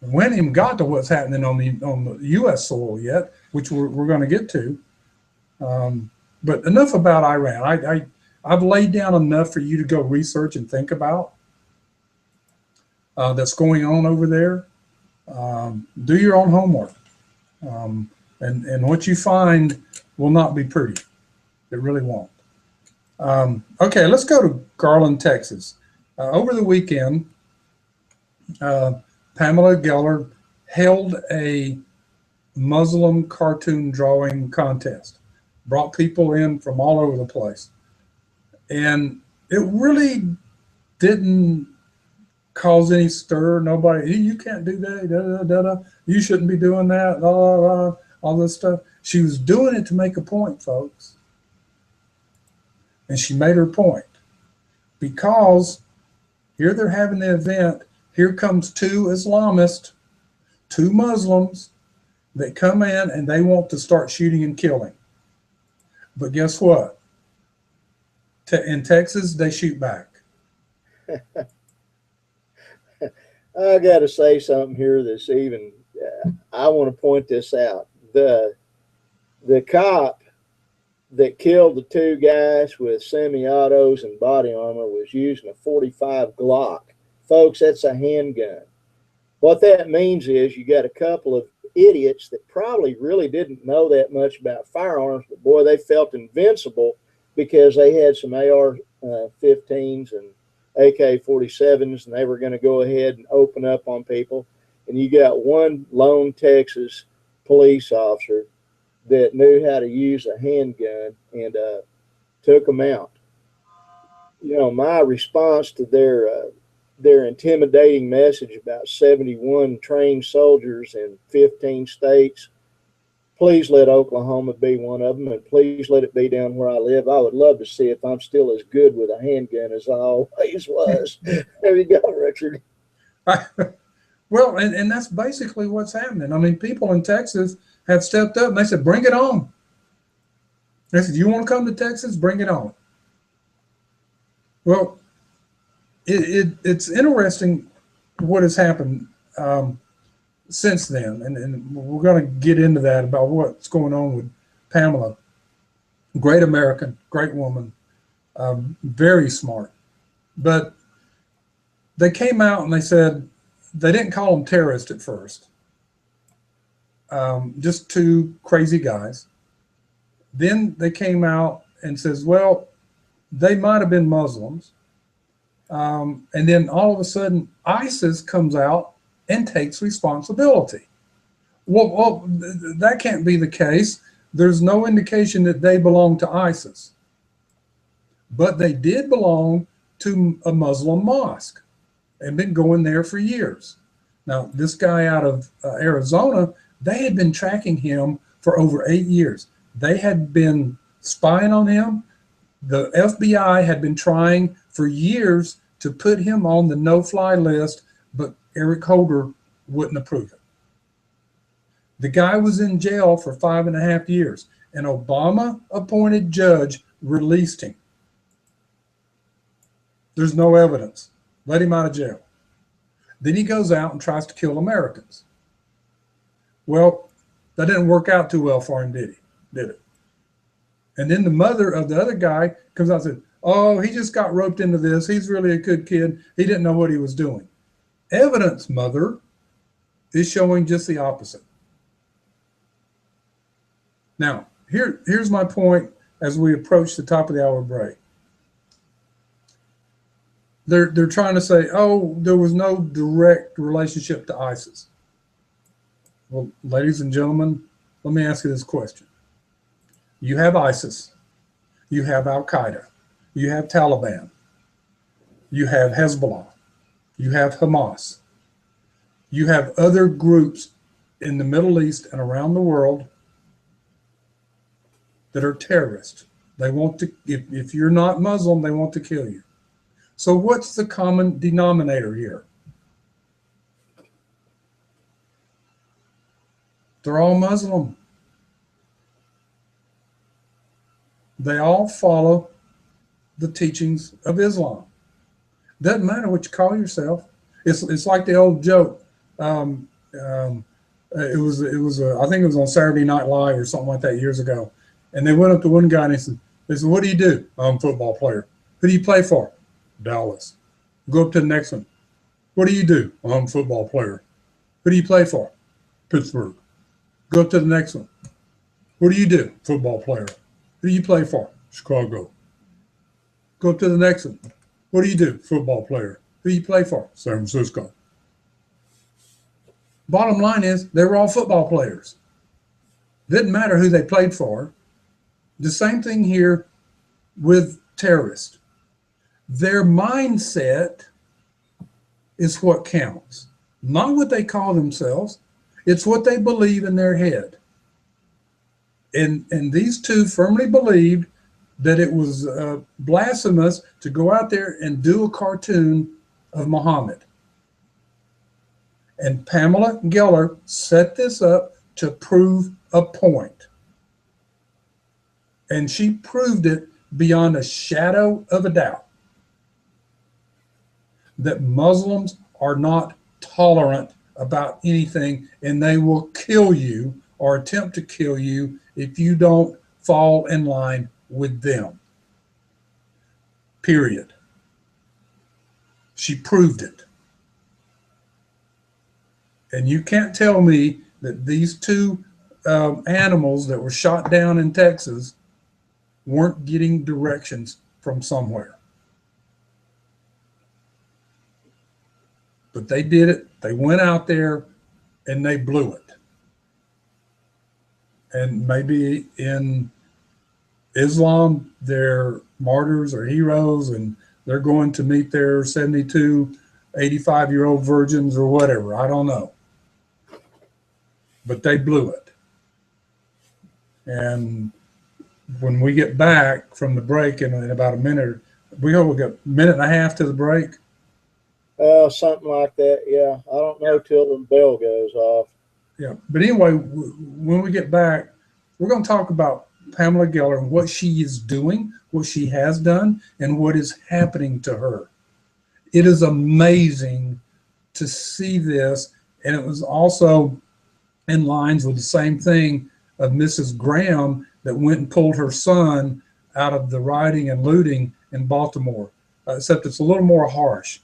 We haven't even got to what's happening on the U.S. soil yet, which we're going to get to. But enough about Iran. I've laid down enough for you to go research and think about that's going on over there. Do your own homework. And what you find will not be pretty. It really won't. Okay, let's go to Garland, Texas. Over the weekend, Pamela Geller held a Muslim cartoon drawing contest, brought people in from all over the place. And it really didn't cause any stir. Nobody, hey, you can't do that, da, da, da, da. You shouldn't be doing that, blah, blah, blah, all this stuff. She was doing it to make a point, folks. And she made her point. Because here they're having the event. Here comes two Islamists, two Muslims that come in and they want to start shooting and killing. But guess what? In Texas, they shoot back. I got to say something here this evening. I want to point this out. The cop that killed the two guys with semi-autos and body armor was using a 45 Glock. Folks, that's a handgun. What that means is you got a couple of idiots that probably really didn't know that much about firearms, but boy, they felt invincible because they had some AR-15s and AK-47s, and they were going to go ahead and open up on people. And you got one lone Texas police officer that knew how to use a handgun and took them out. You know, my response to their intimidating message about 71 trained soldiers in 15 states, please let Oklahoma be one of them, and please let it be down where I live. I would love to see if I'm still as good with a handgun as I always was. There you go, Richard. Well, and that's basically what's happening. I mean, people in Texas have stepped up and they said, bring it on. They said, you want to come to Texas? Bring it on. Well, it's interesting what has happened since then. And we're going to get into that about what's going on with Pamela. Great American, great woman, very smart. But they came out and they said, they didn't call them terrorists at first. Just two crazy guys. Then they came out and says, well, they might have been Muslims. And then all of a sudden, ISIS comes out and takes responsibility. Well, that can't be the case. There's no indication that they belong to ISIS. But they did belong to a Muslim mosque and been going there for years. Now, this guy out of Arizona, they had been tracking him for over 8 years. They had been spying on him. The FBI had been trying for years to put him on the no-fly list, but Eric Holder wouldn't approve it. The guy was in jail for 5.5 years. An Obama-appointed judge released him. There's no evidence. Let him out of jail. Then he goes out and tries to kill Americans. Well, that didn't work out too well for him, did it? And then the mother of the other guy comes out and says, oh, he just got roped into this. He's really a good kid. He didn't know what he was doing. Evidence, mother, is showing just the opposite. Now, here's my point as we approach the top of the hour break. They're trying to say, oh, there was no direct relationship to ISIS. Well, ladies and gentlemen, let me ask you this question. You have ISIS, you have Al-Qaeda, you have Taliban, you have Hezbollah, you have Hamas, you have other groups in the Middle East and around the world that are terrorists. They want to, if you're not Muslim, they want to kill you. So what's the common denominator here? They're all Muslim. They all follow the teachings of Islam. Doesn't matter what you call yourself. It's like the old joke. It was I think it was on Saturday Night Live or something like that years ago. And they went up to one guy and they said, what do you do? I'm a football player. Who do you play for? Dallas. Go up to the next one. What do you do? I'm a football player. Who do you play for? Pittsburgh. Go up to the next one. What do you do? Football player. Who do you play for? Chicago. Go up to the next one. What do you do? Football player. Who do you play for? San Francisco. Bottom line is, they were all football players. Didn't matter who they played for. The same thing here with terrorists. Their mindset is what counts. Not what they call themselves. It's what they believe in their head. And these two firmly believed that it was blasphemous to go out there and do a cartoon of Muhammad. And Pamela Geller set this up to prove a point. And she proved it beyond a shadow of a doubt. That Muslims are not tolerant about anything, and they will kill you or attempt to kill you if you don't fall in line with them. Period. She proved it. And you can't tell me that these two animals that were shot down in Texas weren't getting directions from somewhere. But they did it. They went out there and they blew it. And maybe in Islam, they're martyrs or heroes, and they're going to meet their 72, 85-year-old virgins or whatever. I don't know. But they blew it. And when we get back from the break in about a minute, we got a minute and a half to the break. Something like that. Yeah. I don't know till the bell goes off. Yeah. But anyway, when we get back, we're going to talk about Pamela Geller and what she is doing, what she has done, and what is happening to her. It is amazing to see this. And it was also in lines with the same thing of Mrs. Graham that went and pulled her son out of the rioting and looting in Baltimore, except it's a little more harsh.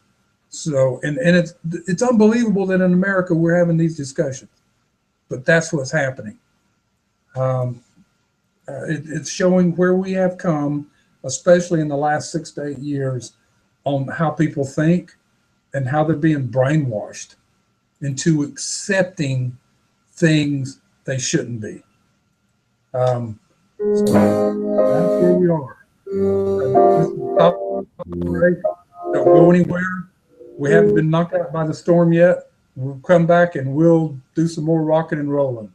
So, and it's unbelievable that in America we're having these discussions, but that's what's happening. It's showing where we have come, especially in the last 6 to 8 years, on how people think and how they're being brainwashed into accepting things they shouldn't be. So that's where we are. This is the top of the break. Don't go anywhere. We haven't been knocked out by the storm yet. We'll come back and we'll do some more rocking and rolling.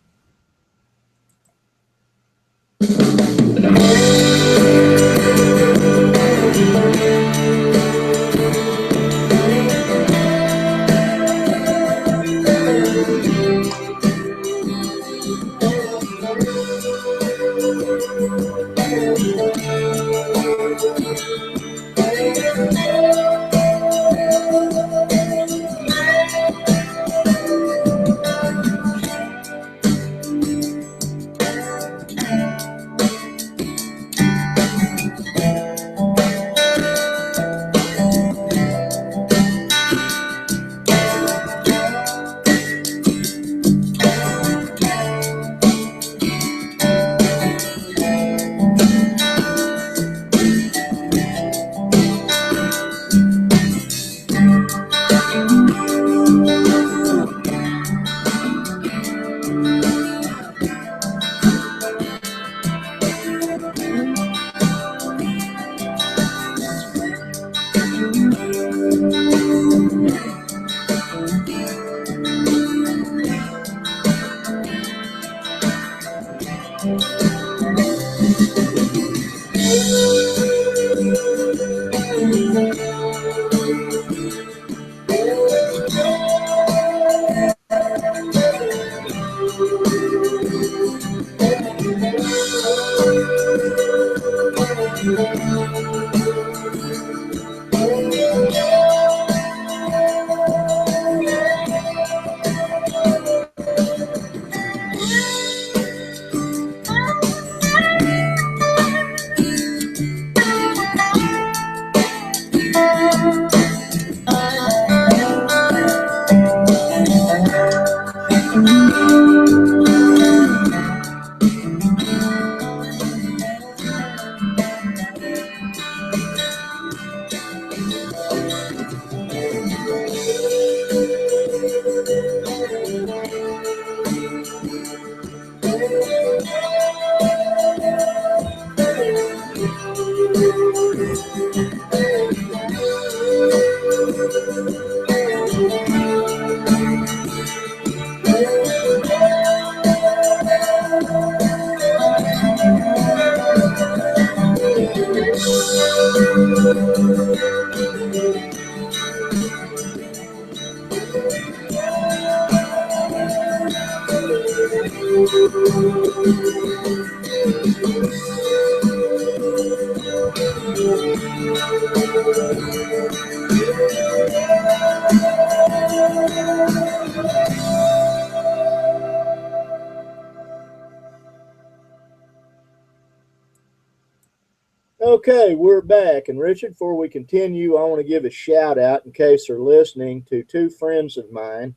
Okay, we're back. And Richard, before we continue, I want to give a shout out in case they're listening to two friends of mine,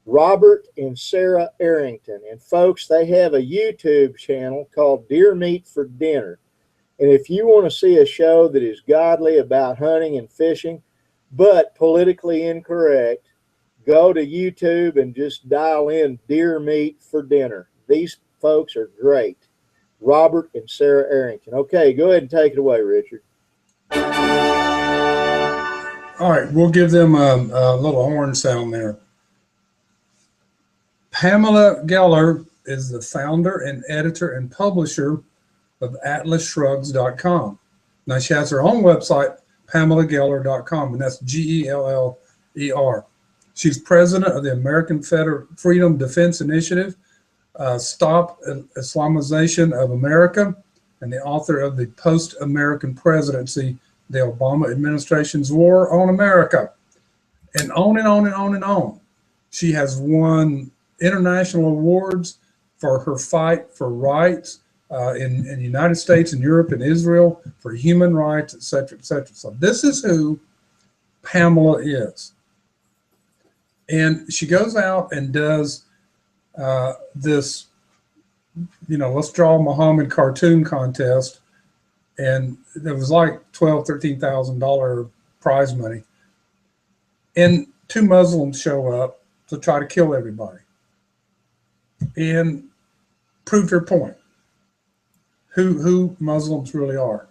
Robert and Sarah Arrington. And folks, they have a YouTube channel called Deer Meat for Dinner. And if you want to see a show that is godly about hunting and fishing, but politically incorrect, go to YouTube and just dial in Deer Meat for Dinner. These folks are great. Robert and Sarah Arrington. Okay, go ahead and take it away, Richard. All right, we'll give them a little horn sound there. Pamela Geller is the founder and editor and publisher of AtlasShrugs.com. Now, she has her own website, PamelaGeller.com, and that's Geller. She's president of the American Freedom Defense Initiative, Stop Islamization of America, and the author of the Post-American Presidency, the Obama Administration's War on America, and on and on and on and on. She has won international awards for her fight for rights in the United States and Europe and Israel, for human rights, et cetera, et cetera. So this is who Pamela is. And she goes out and does this, let's draw a Muhammad cartoon contest. And there was like $12,000, $13,000 prize money. And two Muslims show up to try to kill everybody and proved her point, who Muslims really are.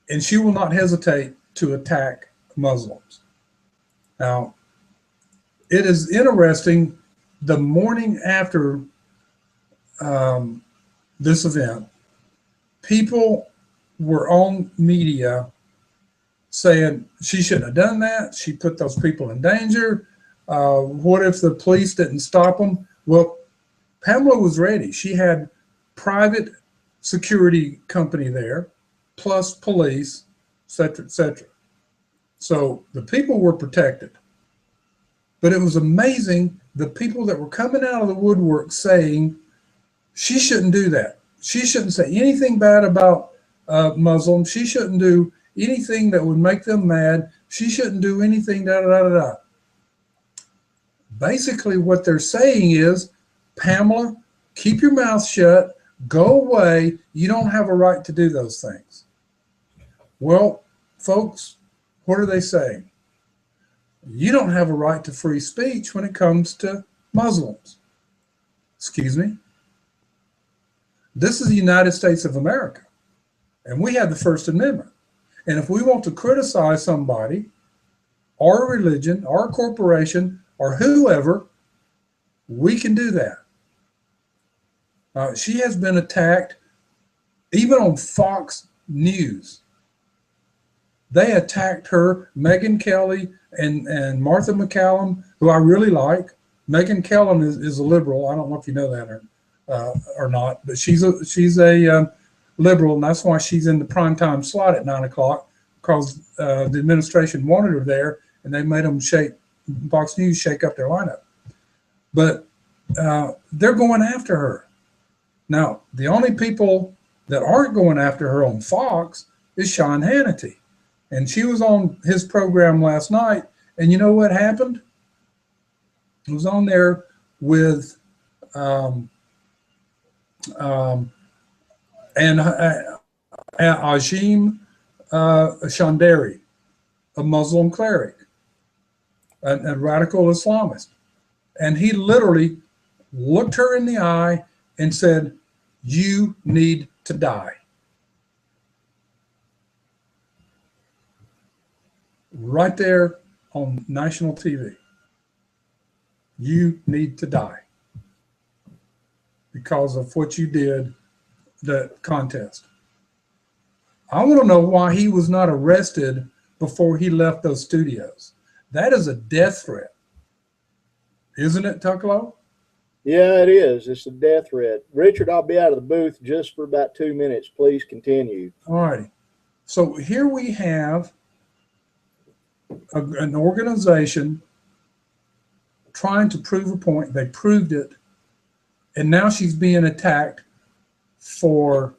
And she will not hesitate to attack Muslims. Now, it is interesting, the morning after this event, people were on media saying she shouldn't have done that. She put those people in danger. What if the police didn't stop them? Well, Pamela was ready. She had private security company there, plus police, et cetera, et cetera. So the people were protected. But it was amazing, the people that were coming out of the woodwork saying, she shouldn't do that. She shouldn't say anything bad about Muslims. She shouldn't do anything that would make them mad. She shouldn't do anything, da, da, da, da, da. Basically, what they're saying is, Pamela, keep your mouth shut, go away. You don't have a right to do those things. Well, folks, what are they saying? You don't have a right to free speech when it comes to Muslims. Excuse me? This is the United States of America, and we have the First Amendment. And if we want to criticize somebody, or a religion, or a corporation, or whoever, we can do that. She has been attacked, even on Fox News. They attacked her, Megyn Kelly and Martha MacCallum, who I really like. Megyn Kelly is a liberal. I don't know if you know that or not, but she's a liberal, and that's why she's in the primetime slot at 9 o'clock, because the administration wanted her there, and they made them Fox News shake up their lineup. But they're going after her. Now, the only people that aren't going after her on Fox is Sean Hannity. And she was on his program last night, and you know what happened? It was on there with and Ajim Chandari, a Muslim cleric, a radical Islamist. And he literally looked her in the eye and said, "You need to die." Right there on national TV. You need to die because of what you did, the contest. I want to know why he was not arrested before he left those studios. That is a death threat. Isn't it, Tucklow? Yeah, it is. It's a death threat. Richard, I'll be out of the booth just for about 2 minutes. Please continue. All righty. So here we have an organization trying to prove a point. They proved it. And now she's being attacked for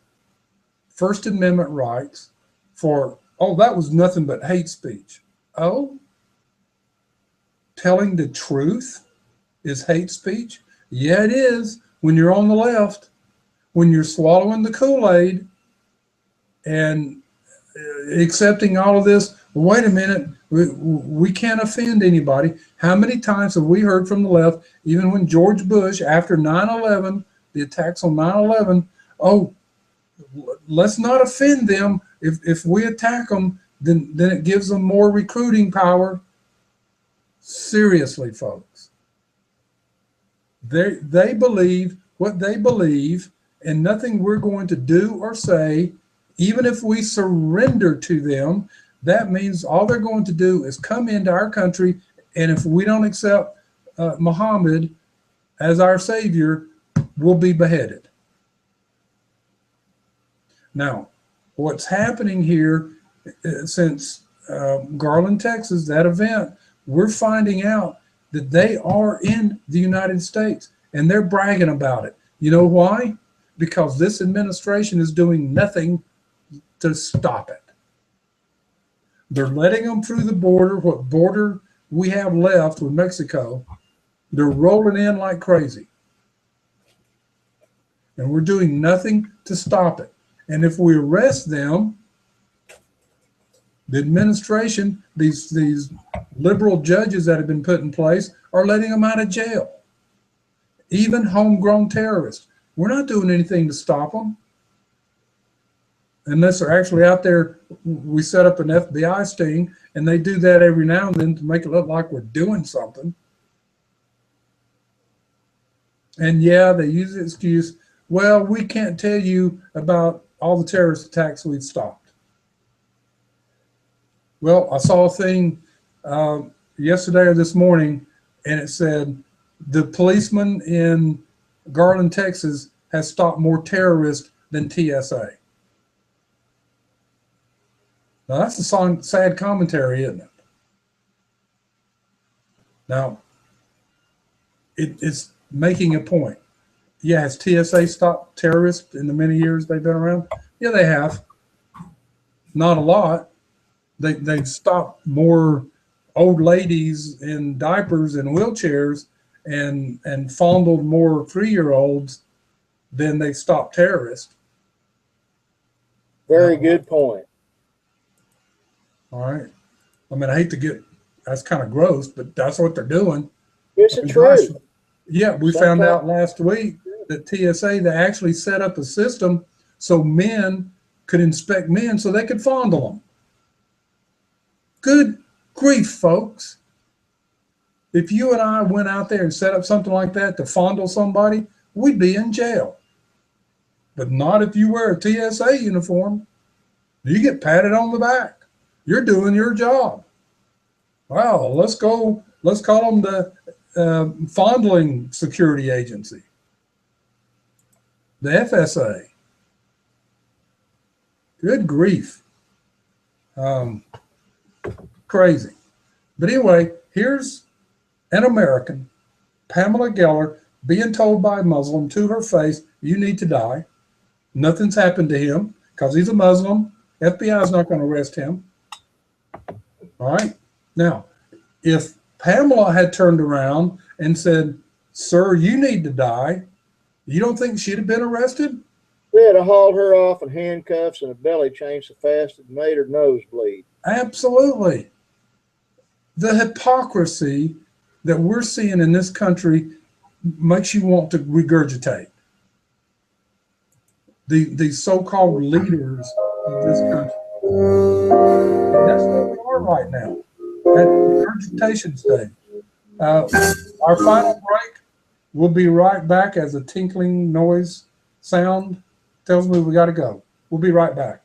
First Amendment rights for, oh, that was nothing but hate speech. Oh, telling the truth is hate speech? Yeah, it is when you're on the left, when you're swallowing the Kool-Aid and accepting all of this. Wait a minute, we can't offend anybody. How many times have we heard from the left, even when George Bush, after 9/11, the attacks on 9/11, oh, let's not offend them. If we attack them, then it gives them more recruiting power. Seriously, folks. They believe what they believe, and nothing we're going to do or say, even if we surrender to them, that means all they're going to do is come into our country, and if we don't accept Muhammad as our savior, we'll be beheaded. Now, what's happening here since Garland, Texas, that event, we're finding out that they are in the United States and they're bragging about it. You know why? Because this administration is doing nothing to stop it. They're letting them through the border, what border we have left with Mexico. They're rolling in like crazy. And we're doing nothing to stop it. And if we arrest them, the administration, these liberal judges that have been put in place are letting them out of jail. Even homegrown terrorists. We're not doing anything to stop them. Unless they're actually out there, we set up an FBI sting, and they do that every now and then to make it look like we're doing something. And yeah, they use the excuse, well, we can't tell you about all the terrorist attacks we've stopped. Well, I saw a thing yesterday or this morning, and it said the policeman in Garland, Texas, has stopped more terrorists than TSA. Now, that's a sad commentary, isn't it? Now, it's making a point. Yeah, has TSA stopped terrorists in the many years they've been around? Yeah, they have. Not a lot. They've stopped more old ladies in diapers and wheelchairs and fondled more 3-year-olds than they stopped terrorists. Very good point. All right. I mean, I hate to get, that's kind of gross, but that's what they're doing. It's the truth. Yeah, we found out last week that TSA, they actually set up a system so men could inspect men so they could fondle them. Good grief, folks. If you and I went out there and set up something like that to fondle somebody, we'd be in jail. But not if you wear a TSA uniform. You get patted on the back. You're doing your job. Wow, let's call them the fondling security agency. The FSA. Good grief. Crazy. But anyway, here's an American, Pamela Geller, being told by a Muslim to her face, you need to die. Nothing's happened to him because he's a Muslim. FBI is not going to arrest him. All right. Now, if Pamela had turned around and said, sir, you need to die, you don't think she'd have been arrested? They'd have hauled her off in handcuffs and a belly chain so fast it made her nose bleed. Absolutely. The hypocrisy that we're seeing in this country makes you want to regurgitate. The so-called leaders of this country. That's where we are right now, at the regurgitation stage. Our final break, we'll be right back as a tinkling noise sound tells me we got to go. We'll be right back.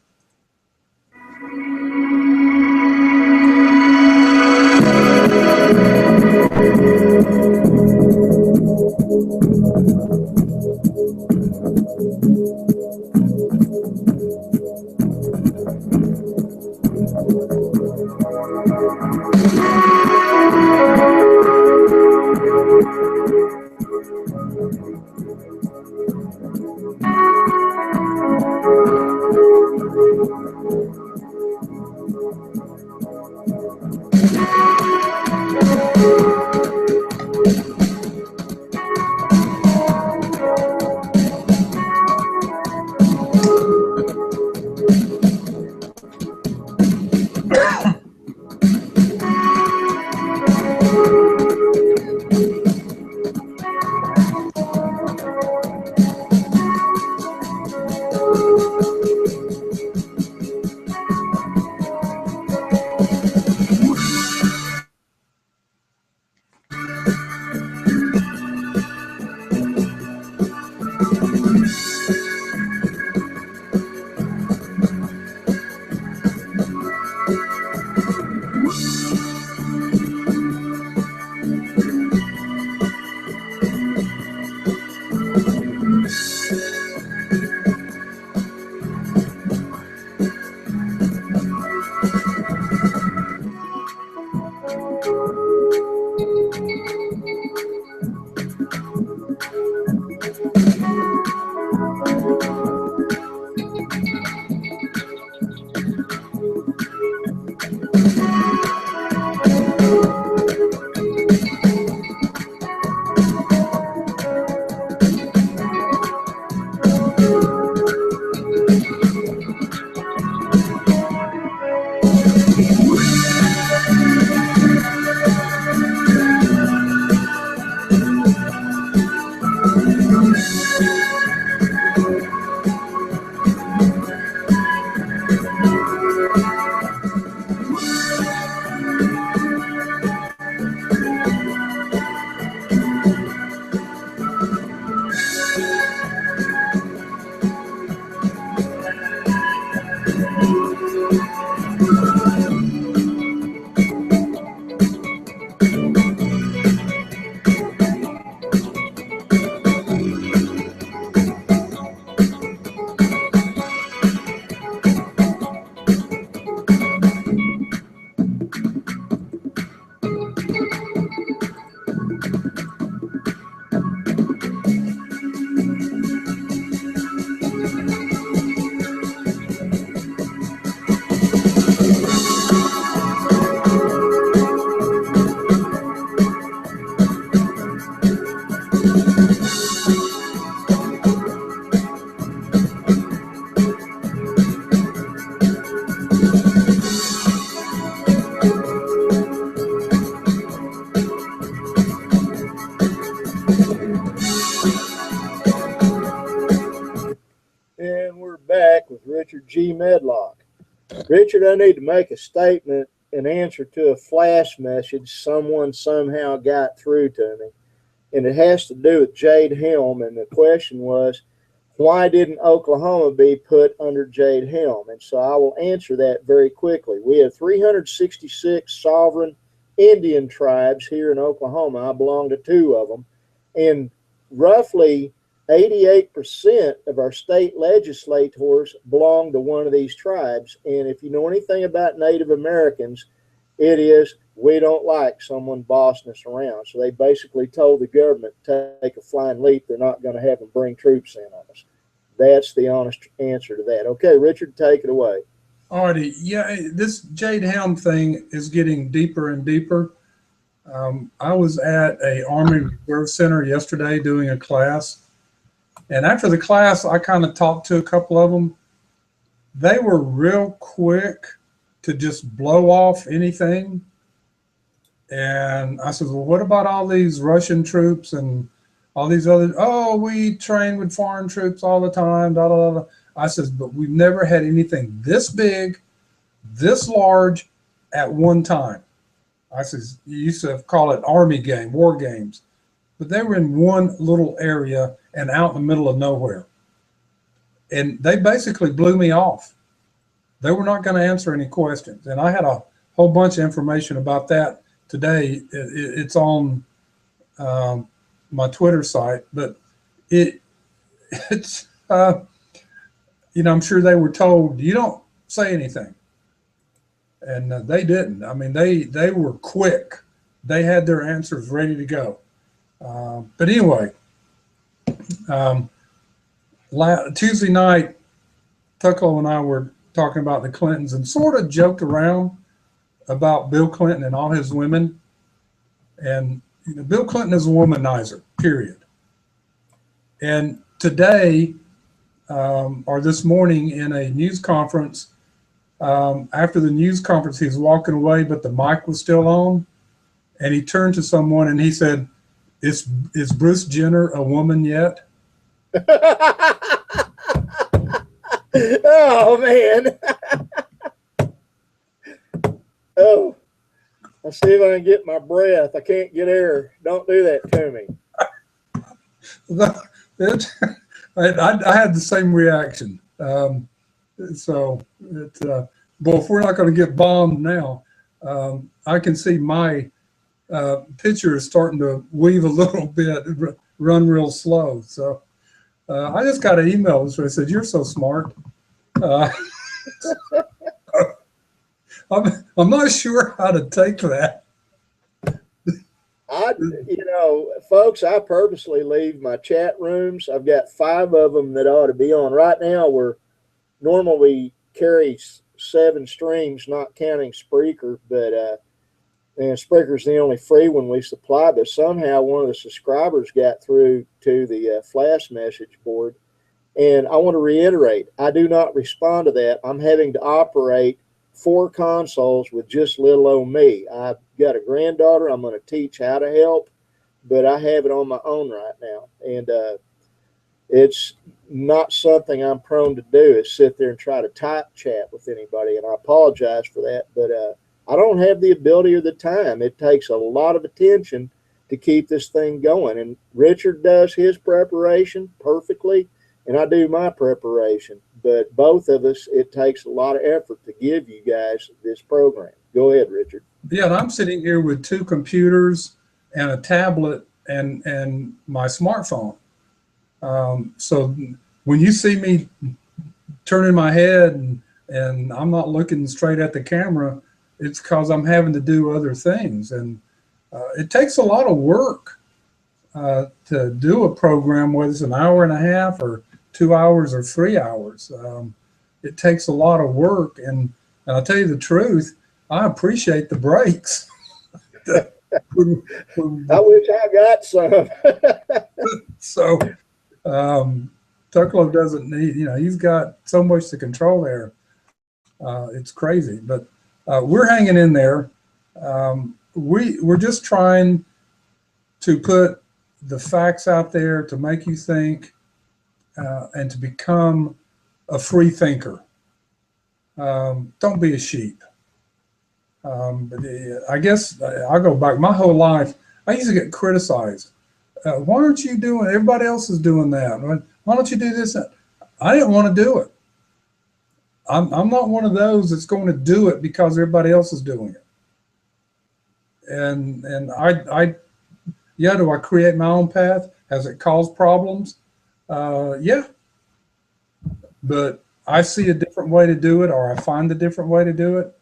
Richard G. Medlock. Richard, I need to make a statement in answer to a flash message someone somehow got through to me. And it has to do with Jade Helm. And the question was, why didn't Oklahoma be put under Jade Helm? And so I will answer that very quickly. We have 366 sovereign Indian tribes here in Oklahoma. I belong to 2 of them. And roughly 88% of our state legislators belong to one of these tribes. And if you know anything about Native Americans, it is, we don't like someone bossing us around. So they basically told the government to take a flying leap. They're not going to have them bring troops in on us. That's the honest answer to that. Okay, Richard, take it away. Alrighty, yeah, this Jade Helm thing is getting deeper and deeper. I was at a Army Reserve Center yesterday doing a class, and after the class, I kind of talked to a couple of them. They were real quick to just blow off anything. And I said, well, what about all these Russian troops and all these other, oh, we train with foreign troops all the time, da, da, da. I says, but we've never had anything this big, this large at one time. I says, you used to call it army game, war games, but they were in one little area and out in the middle of nowhere. And they basically blew me off. They were not going to answer any questions. And I had a whole bunch of information about that today. It's on my Twitter site, but it's you know, I'm sure they were told, you don't say anything. And they didn't. I mean, they were quick. They had their answers ready to go. But anyway, Tuesday night, Tucklo and I were talking about the Clintons and sort of joked around about Bill Clinton and all his women. And you know, Bill Clinton is a womanizer, period. And today, or this morning in a news conference, after the news conference, he was walking away, but the mic was still on. And he turned to someone and he said, is Bruce Jenner a woman yet? Oh, man. Oh, I'll see if I can get my breath. I can't get air. Don't do that to me. I had the same reaction. So, well, if we're not going to get bombed now, I can see my picture is starting to weave a little bit, run real slow. So I just got an email where it said, "You're so smart." I'm not sure how to take that. You know, folks, I purposely leave my chat rooms. I've got 5 of them that ought to be on right now. We're normally carry 7 streams, not counting Spreaker, but and Spreaker's the only free one we supply. But somehow one of the subscribers got through to the flash message board, and I want to reiterate: I do not respond to that. I'm having to operate 4 consoles with just little old me. I've got a granddaughter I'm going to teach how to help, but I have it on my own right now. And it's not something I'm prone to do, is sit there and try to type chat with anybody. And I apologize for that, but I don't have the ability or the time. It takes a lot of attention to keep this thing going. And Richard does his preparation perfectly, and I do my preparation. But both of us, it takes a lot of effort to give you guys this program. Go ahead, Richard. Yeah, and I'm sitting here with 2 computers and a tablet and my smartphone. So when you see me turning my head and I'm not looking straight at the camera, it's because I'm having to do other things. And it takes a lot of work to do a program, whether it's an hour and a half or 2 hours or 3 hours. It takes a lot of work. And I'll tell you the truth, I appreciate the breaks. I wish I got some. So Tucklo doesn't need, you know, he's got so much to control there. It's crazy, but we're hanging in there. We're just trying to put the facts out there to make you think and to become a free thinker. don't be a sheep. But I guess I'll go back my whole life. I used to get criticized. Why aren't you doing? Everybody else is doing that. Why don't you do this? I didn't want to do it. I'm not one of those that's going to do it because everybody else is doing it. And yeah, do I create my own path? Has it caused problems? Yeah. But I see a different way to do it, or I find a different way to do it.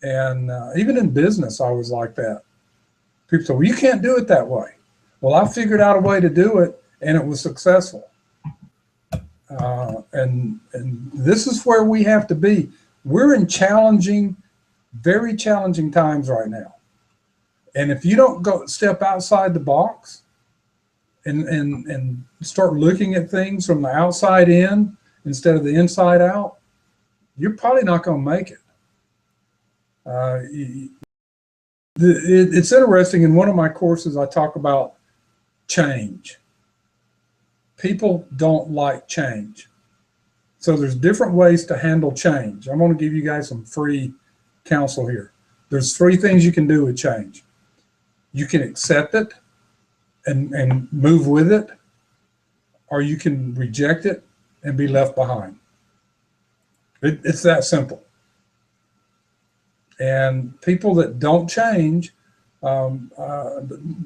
And even in business, I was like that. People say, well, you can't do it that way. Well, I figured out a way to do it, and it was successful. And this is where we have to be. We're in challenging, very challenging times right now. And if you don't go step outside the box and start looking at things from the outside in instead of the inside out, you're probably not going to make it. It's interesting. In one of my courses, I talk about change. People don't like change. So there's different ways to handle change. I'm going to give you guys some free counsel here. There's 3 things you can do with change. You can accept it and move with it, or you can reject it and be left behind. It's that simple. And people that don't change, let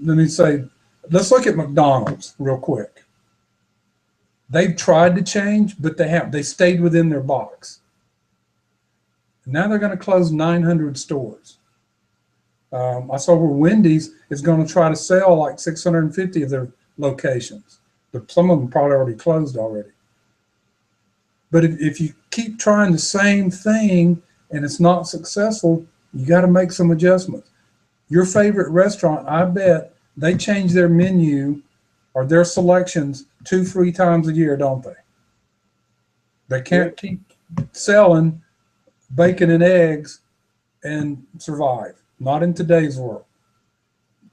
me say, let's look at McDonald's real quick. They've tried to change, but they stayed within their box. Now they're going to close 900 stores. I saw where Wendy's is going to try to sell like 650 of their locations, but some of them probably already closed already. But if you keep trying the same thing and it's not successful, you got to make some adjustments. Your favorite restaurant, I bet they change their menu or their selections 2-3 times a year, don't they? They can't keep selling bacon and eggs and survive. Not in today's world.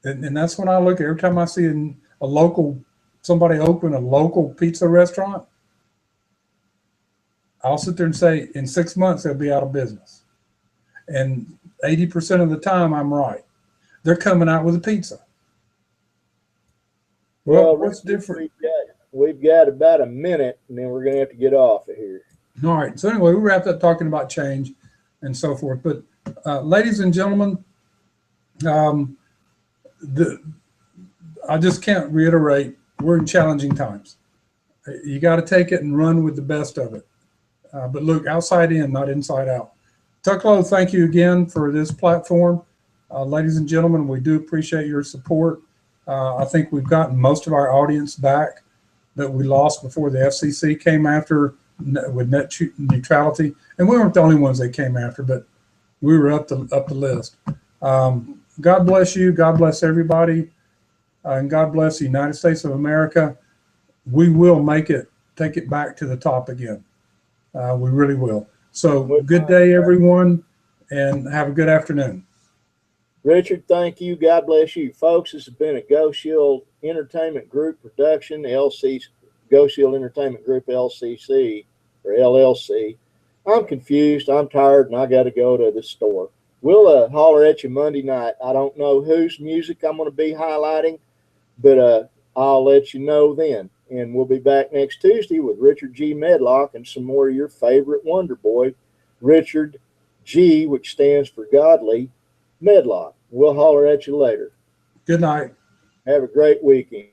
And that's when I look, every time I see somebody open a local pizza restaurant, I'll sit there and say, in 6 months, they'll be out of business. And 80% of the time, I'm right. They're coming out with a pizza. Well, what's different? We've got about a minute, and then we're going to have to get off of here. All right. So anyway, we wrapped up talking about change and so forth. But ladies and gentlemen, I just can't reiterate, we're in challenging times. You got to take it and run with the best of it. But look, outside in, not inside out. Tucklow, thank you again for this platform. Ladies and gentlemen, we do appreciate your support. I think we've gotten most of our audience back that we lost before the FCC came after with net neutrality. And we weren't the only ones they came after, but we were up the list. God bless you. God bless everybody. And God bless the United States of America. We will take it back to the top again. We really will. So good day, everyone, and have a good afternoon. Richard, thank you. God bless you. Folks, this has been a Go Shield Entertainment Group production, Go Shield Entertainment Group LCC or LLC. I'm confused. I'm tired, and I got to go to the store. We'll holler at you Monday night. I don't know whose music I'm going to be highlighting, but I'll let you know then. And we'll be back next Tuesday with Richard G. Medlock and some more of your favorite Wonder Boy, Richard G., which stands for Godly, Medlock. We'll holler at you later. Good night. Have a great weekend.